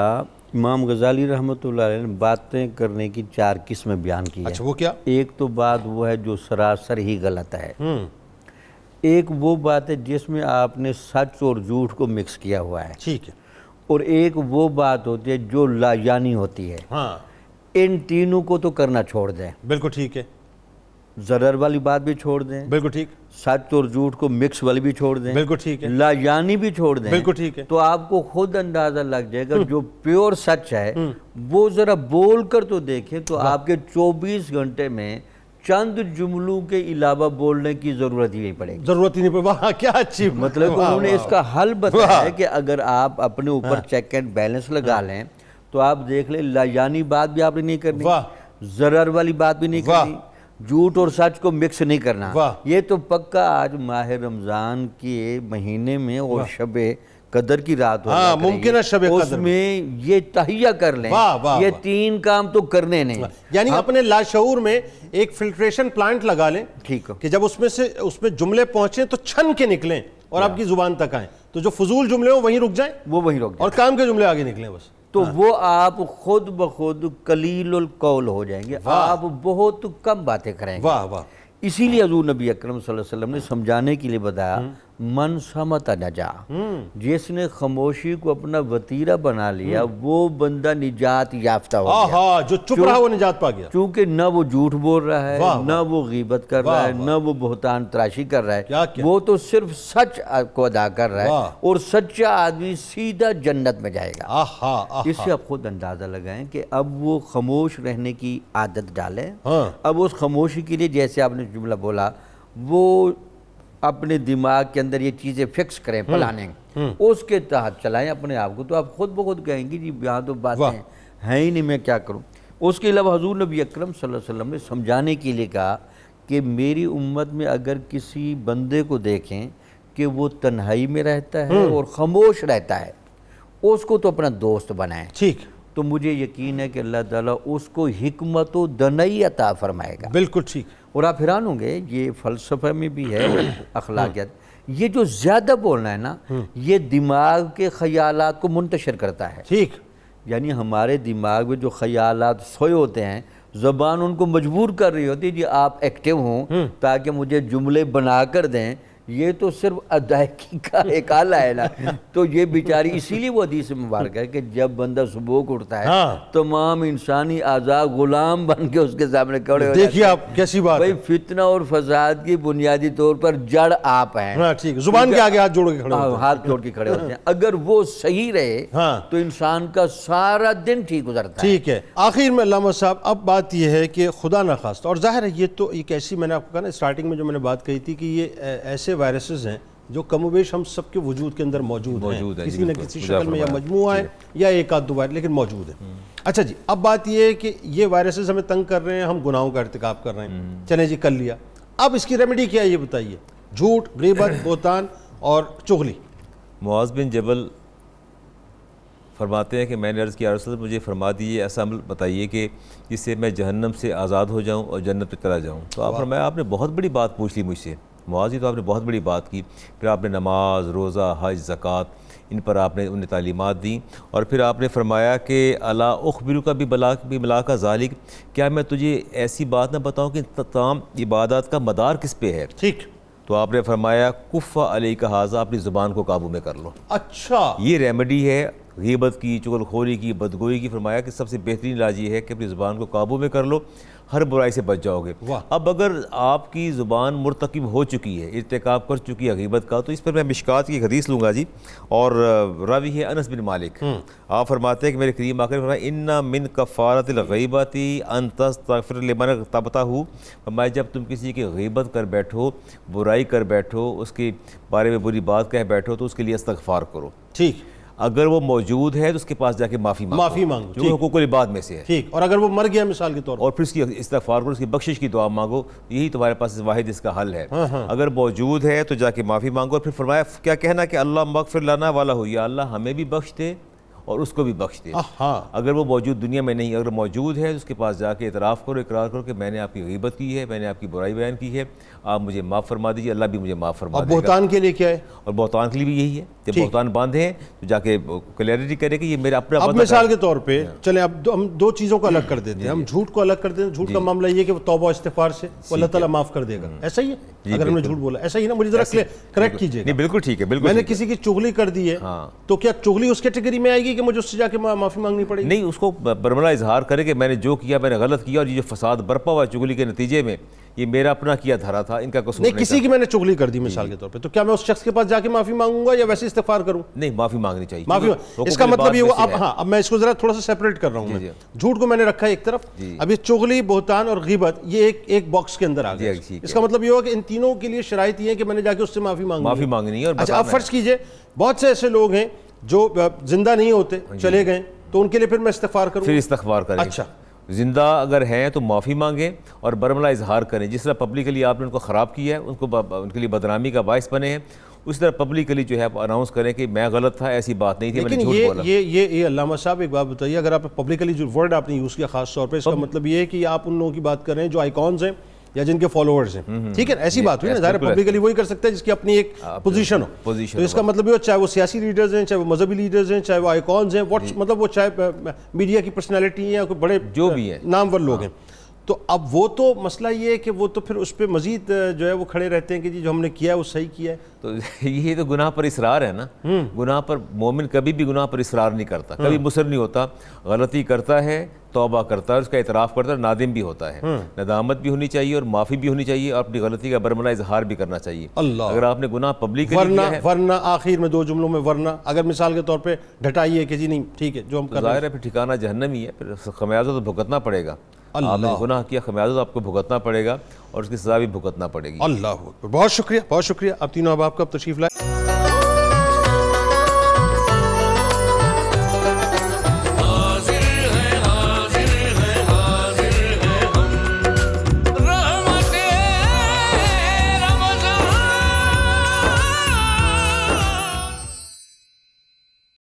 امام غزالی رحمۃ اللہ علیہ نے باتیں کرنے کی 4 قسمیں بیان کی ہیں۔ اچھا وہ کیا؟ ایک تو بات وہ ہے جو سراسر ہی غلط ہے، ایک وہ بات ہے جس میں آپ نے سچ اور جھوٹ کو مکس کیا ہوا ہے، ٹھیک ہے، اور ایک وہ بات ہوتی ہے جو لا یعنی ہوتی ہے۔ ہاں ان تینوں کو تو کرنا چھوڑ دیں، بالکل ٹھیک ہے، ضرر والی بات بھی چھوڑ دیں، بالکل ٹھیک، سچ اور جھوٹ کو مکس والی بھی چھوڑ دیں، بالکل ٹھیک ہے، لا یعنی بھی چھوڑ دیں، بالکل ٹھیک ہے، تو آپ کو خود اندازہ لگ جائے گا جو پیور سچ ہے وہ ذرا بول کر تو دیکھیں تو آپ کے 24 گھنٹے میں چند جملوں کے علاوہ بولنے کی ضرورت ہی نہیں پڑے گی، ضرورت ہی نہیں پڑی، واہ کیا اچھی، مطلب انہوں نے اس کا حل بتایا ہے کہ اگر آپ اپنے اوپر چیک اینڈ بیلنس لگا لیں تو آپ دیکھ لیں لا یعنی بات بھی آپ نے نہیں کرنی، ضرر والی بات بھی نہیں کرنی، جھوٹ اور سچ کو مکس نہیں کرنا۔ یہ تو پکا آج ماہ رمضان کے مہینے میں اور شب قدر کی رات ہو ہاں ممکن ہے شب قدر اس میں یہ تہیہ کر لیں، یہ 3 کام تو کرنے نہیں، یعنی اپنے لاشعور میں ایک فلٹریشن پلانٹ لگا لیں ٹھیک ہے کہ جب اس میں جملے پہنچیں تو چھن کے نکلیں اور آپ کی زبان تک آئیں، تو جو فضول جملے ہوں وہیں رک جائیں، وہ وہیں رک جائیں اور کام کے جملے آگے نکلیں بس، تو وہ آپ خود بخود قلیل القول ہو جائیں گے، آپ بہت کم باتیں کریں گے۔ واہ واہ، اسی لیے حضور نبی اکرم صلی اللہ علیہ وسلم نے سمجھانے کے لیے بتایا من صمت نجا، جس نے خاموشی کو اپنا وطیرہ بنا لیا وہ بندہ نجات یافتہ ہو گیا، ہاں جو چپ رہا وہ نجات پا گیا، چونکہ نہ وہ جھوٹ بول رہا ہے، نہ وہ غیبت کر رہا ہے، نہ وہ بہتان تراشی کر رہا ہے، وہ تو صرف سچ کو ادا کر رہا ہے، اور سچا آدمی سیدھا جنت میں جائے گا۔ اس سے آپ خود اندازہ لگائیں کہ اب وہ خاموش رہنے کی عادت ڈالیں، اب اس خاموشی کے لیے جیسے آپ نے جملہ بولا وہ اپنے دماغ کے اندر یہ چیزیں فکس کریں، پلاننگ اس کے تحت چلائیں اپنے آپ کو، تو آپ خود بخود کہیں گی جی یہاں تو باتیں ہیں ہی نہیں، میں کیا کروں۔ اس کے علاوہ حضور نبی اکرم صلی اللہ علیہ وسلم نے سمجھانے کے لیے کہا کہ میری امت میں اگر کسی بندے کو دیکھیں کہ وہ تنہائی میں رہتا ہے اور خاموش رہتا ہے، اس کو تو اپنا دوست بنائیں، ٹھیک، تو مجھے یقین ہے کہ اللہ تعالیٰ اس کو حکمت و دانائی عطا فرمائے گا۔ بالکل ٹھیک، اور آپ حیران ہوں گے، یہ فلسفہ میں بھی ہے اخلاقیات، یہ جو زیادہ بولنا ہے نا یہ دماغ کے خیالات کو منتشر کرتا ہے، ٹھیک، یعنی ہمارے دماغ میں جو خیالات سوئے ہوتے ہیں زبان ان کو مجبور کر رہی ہوتی ہے جی آپ ایکٹیو ہوں تاکہ مجھے جملے بنا کر دیں، یہ تو صرف ادائیگی کا ایک آلہ ہے نا، تو یہ بیچاری، اسی لیے وہ حدیث مبارک ہے کہ جب بندہ صبح کو اٹھتا ہے تمام انسانی اعضاء غلام بن کے اس کے سامنے کھڑے ہو جاتے ہیں۔ دیکھیے آپ کیسی بات ہے، فتنہ اور فساد کی بنیادی طور پر جڑ آپ ہیں، ہاں ٹھیک، زبان کے آگے ہاتھ جوڑ کے کھڑے ہوتے ہیں، ہاتھ جوڑ کے کھڑے ہوتے ہیں، اگر وہ صحیح رہے تو انسان کا سارا دن ٹھیک گزرتا ہے۔ ٹھیک ہے، آخر میں علامہ صاحب اب بات یہ ہے کہ خدا نخواستہ، اور ظاہر ہے یہ تو ایک ایسی، میں نے آپ کو کہا نا اسٹارٹنگ میں جو میں نے بات کہی تھی کہ یہ ایسے وائرسز ہیں جو کم و بیش ہم سب کے وجود کے اندر موجود ہیں، کسی نہ کسی شکل میں، یا مجموعہ ہے یا ایک آدھ دو وائرس، لیکن موجود ہے۔ اچھا جی، اب بات یہ ہے کہ یہ وائرسز ہمیں تنگ کر رہے ہیں، ہم گناہوں کا ارتکاب کر رہے ہیں، چلیں جی کر لیا، اب اس کی ریمیڈی کیا ہے یہ بتائیے؟ جھوٹ، غیبت، بہتان اور چغلی۔ معاذ بن جبل فرماتے ہیں کہ میں نے عرض کیا رسول مجھے فرما دیجیے ایسا عمل بتائیے کہ جس سے میں جہنم سے آزاد ہو جاؤں اور جنت پہ چلا جاؤں، تو آپ فرمایا آپ نے بہت بڑی بات پوچھ لی مجھ سے معاذ، تو آپ نے بہت بڑی بات کی، پھر آپ نے نماز، روزہ، حج، زکوٰۃ، ان پر آپ نے انہیں تعلیمات دیں، اور پھر آپ نے فرمایا کہ الا اخبرک بملاک ذالک، کیا میں تجھے ایسی بات نہ بتاؤں کہ تمام عبادات کا مدار کس پہ ہے؟ ٹھیک، تو آپ نے فرمایا کف علیک ھذا، اپنی زبان کو قابو میں کر لو۔ اچھا، یہ ریمیڈی ہے غیبت کی، چغل خوری کی، بدگوئی کی۔ فرمایا کہ سب سے بہترین علاج یہ ہے کہ اپنی زبان کو قابو میں کر لو، ہر برائی سے بچ جاؤ گے۔ اب اگر آپ کی زبان مرتکب ہو چکی ہے، ارتکاب کر چکی ہے غیبت کا، تو اس پر میں مشکات کی ایک حدیث لوں گا جی، اور راوی ہے انس بن مالک۔ آپ فرماتے ہیں کہ میرے کریم آقا نے فرمایا ان من کفارۃ الغیبۃ ان تستغفر لمن اغتبتہ، فرمایا جب تم کسی کی غیبت کر بیٹھو، برائی کر بیٹھو، اس کے بارے میں بری بات کہہ بیٹھو، تو اس کے لیے استغفار کرو۔ ٹھیک، اگر وہ موجود ہے تو اس کے پاس جا کے معافی مانگو، جو حقوق العباد میں سے ہے، ٹھیک، اور اگر وہ مر گیا مثال کے طور پر، اور پھر اس کی استغفار کرو، اس کی بخشش کی دعا مانگو، یہی تمہارے پاس واحد اس کا حل ہے۔ اگر موجود ہے تو جا کے معافی مانگو، اور پھر فرمایا کیا کہنا کہ اللہ مغفر لنا والا ہو، یا اللہ ہمیں بھی بخش دے اور اس کو بھی بخش دے۔ اگر وہ موجود دنیا میں نہیں، اگر موجود ہے تو اس کے پاس جا کے اعتراف کرو، اقرار کرو کہ میں نے آپ کی غیبت کی ہے، میں نے آپ کی برائی بیان کی ہے، آپ مجھے معاف فرما دیجیے، اللہ بھی مجھے معاف فرما دے گا۔ بہتان کے لیے کیا ہے؟ اور بہتان کے لیے بھی یہی ہے، جب بہتان باندھے ہیں تو جا کے کلیئرٹی کرے کہ یہ میرا اپنا۔ اب مثال کے طور پہ چلیں اب ہم دو چیزوں کو الگ کر دیتے ہیں، ہم جھوٹ کو الگ کر دیتے ہیں۔ جھوٹ کا معاملہ یہ کہ وہ توبہ و استغفار سے اللہ تعالیٰ معاف کر دے گا، ایسا ہی ہے اگر ہم نے جھوٹ بولا، ایسا ہی نا، مجھے ذرا کریکٹ کیجیے۔ نہیں بالکل ٹھیک ہے، بالکل میں نے کسی کی چغلی کر دی ہے تو کیا چغلی اس کیٹیگری میں آئے گی کہ کہ مجھے اس سے جا کے معافی مانگنی پڑے گی؟ نہیں، اس کو برملا اظہار کرے کہ میں نے جو کیا میں نے غلط کیا، اور یہ جو فساد برپا ہوا چغلی کے نتیجے میں یہ میرا اپنا کیا دھرا تھا، ان کا قصور نہیں، کسی کی میں نے چغلی کر دی مثال کے طور پہ، تو کیا میں اس شخص کے پاس جا کے معافی مانگوں گا یا ویسے استغفار کروں؟ نہیں، معافی مانگنی چاہیے. معافی، اس کا مطلب یہ ہوا اب میں اس کو ذرا تھوڑا سا سیپریٹ کر رہا ہوں. میں جھوٹ کو میں نے رکھا ہے ایک طرف، اب یہ چغلی، بہتان اور غیبت یہ ایک باکس کے اندر آ گیا. اس کا مطلب یہ ہوا کہ ان تینوں کے لیے شرائط یہ ہے کہ میں نے جا کے اس سے معافی مانگنی ہے. اچھا، اب فرض کیجئے بہت سے ایسے لوگ ہیں جو زندہ نہیں ہوتے، چلے گئے، تو ان کے لیے پھر میں استغفار کروں؟ پھر استغفار کریں. اچھا، زندہ اگر ہیں تو معافی مانگیں اور برملا اظہار کریں. جس طرح پبلکلی آپ نے ان کو خراب کیا ہے، ان کے لیے بدنامی کا باعث بنے ہیں، اس طرح پبلکلی جو ہے آپ اناؤنس کریں کہ میں غلط تھا، ایسی بات نہیں تھی، میں نے جھوٹ بولا. یہ علامہ صاحب ایک بات بتائیے، اگر آپ پبلکلی جو ورڈ آپ نے یوز کیا خاص طور پہ، اس کا مطلب یہ ہے کہ آپ ان لوگوں کی بات کر رہے ہیں جو آئیکونز ہیں یا جن کے فالوورز ہیں. ٹھیک ہے، ایسی بات ہوئی نا، ظاہر پبلکلی وہی کر سکتا ہے جس کی اپنی ایک پوزیشن ہو. تو اس کا مطلب یہ چاہے وہ سیاسی لیڈرز ہیں، چاہے وہ مذہبی لیڈرز ہیں، چاہے وہ آئیکونز ہیں، مطلب وہ چاہے میڈیا کی پرسنالٹی ہیں یا کوئی بڑے جو بھی ہیں نامور لوگ ہیں. تو اب وہ تو مسئلہ یہ ہے کہ وہ تو پھر اس پہ مزید جو ہے وہ کھڑے رہتے ہیں کہ جی جو ہم نے کیا ہے وہ صحیح کیا ہے. تو یہ تو گناہ پر اصرار ہے نا. گناہ پر مومن کبھی بھی گناہ پر اصرار نہیں کرتا، کبھی مصر نہیں ہوتا. غلطی کرتا ہے، توبہ کرتا ہے، اس کا اعتراف کرتا ہے، نادم بھی ہوتا ہے. ندامت بھی ہونی چاہیے اور معافی بھی ہونی چاہیے اور اپنی غلطی کا برملا اظہار بھی کرنا چاہیے. اگر آپ نے گناہ پبلکلی کیا ہے، ورنہ آخر میں 2 جملوں میں ورنہ اگر مثال کے طور پہ ڈھٹائیے کہ جی نہیں ٹھیک ہے جو ہم کر رہے ہیں، ظاہر ہے پھر ٹھکانہ جہنم ہی ہے، پھر خمیازہ تو بھگتنا پڑے گا. آپ نے گناہ کیا، خمیازہ تو آپ کو بھگتنا پڑے گا اور اس کی سزا بھی بھگتنا پڑے گی. اللہ اکبر. بہت شکریہ، بہت شکریہ. آپ تینوں اب آپ کا تشریف لائے.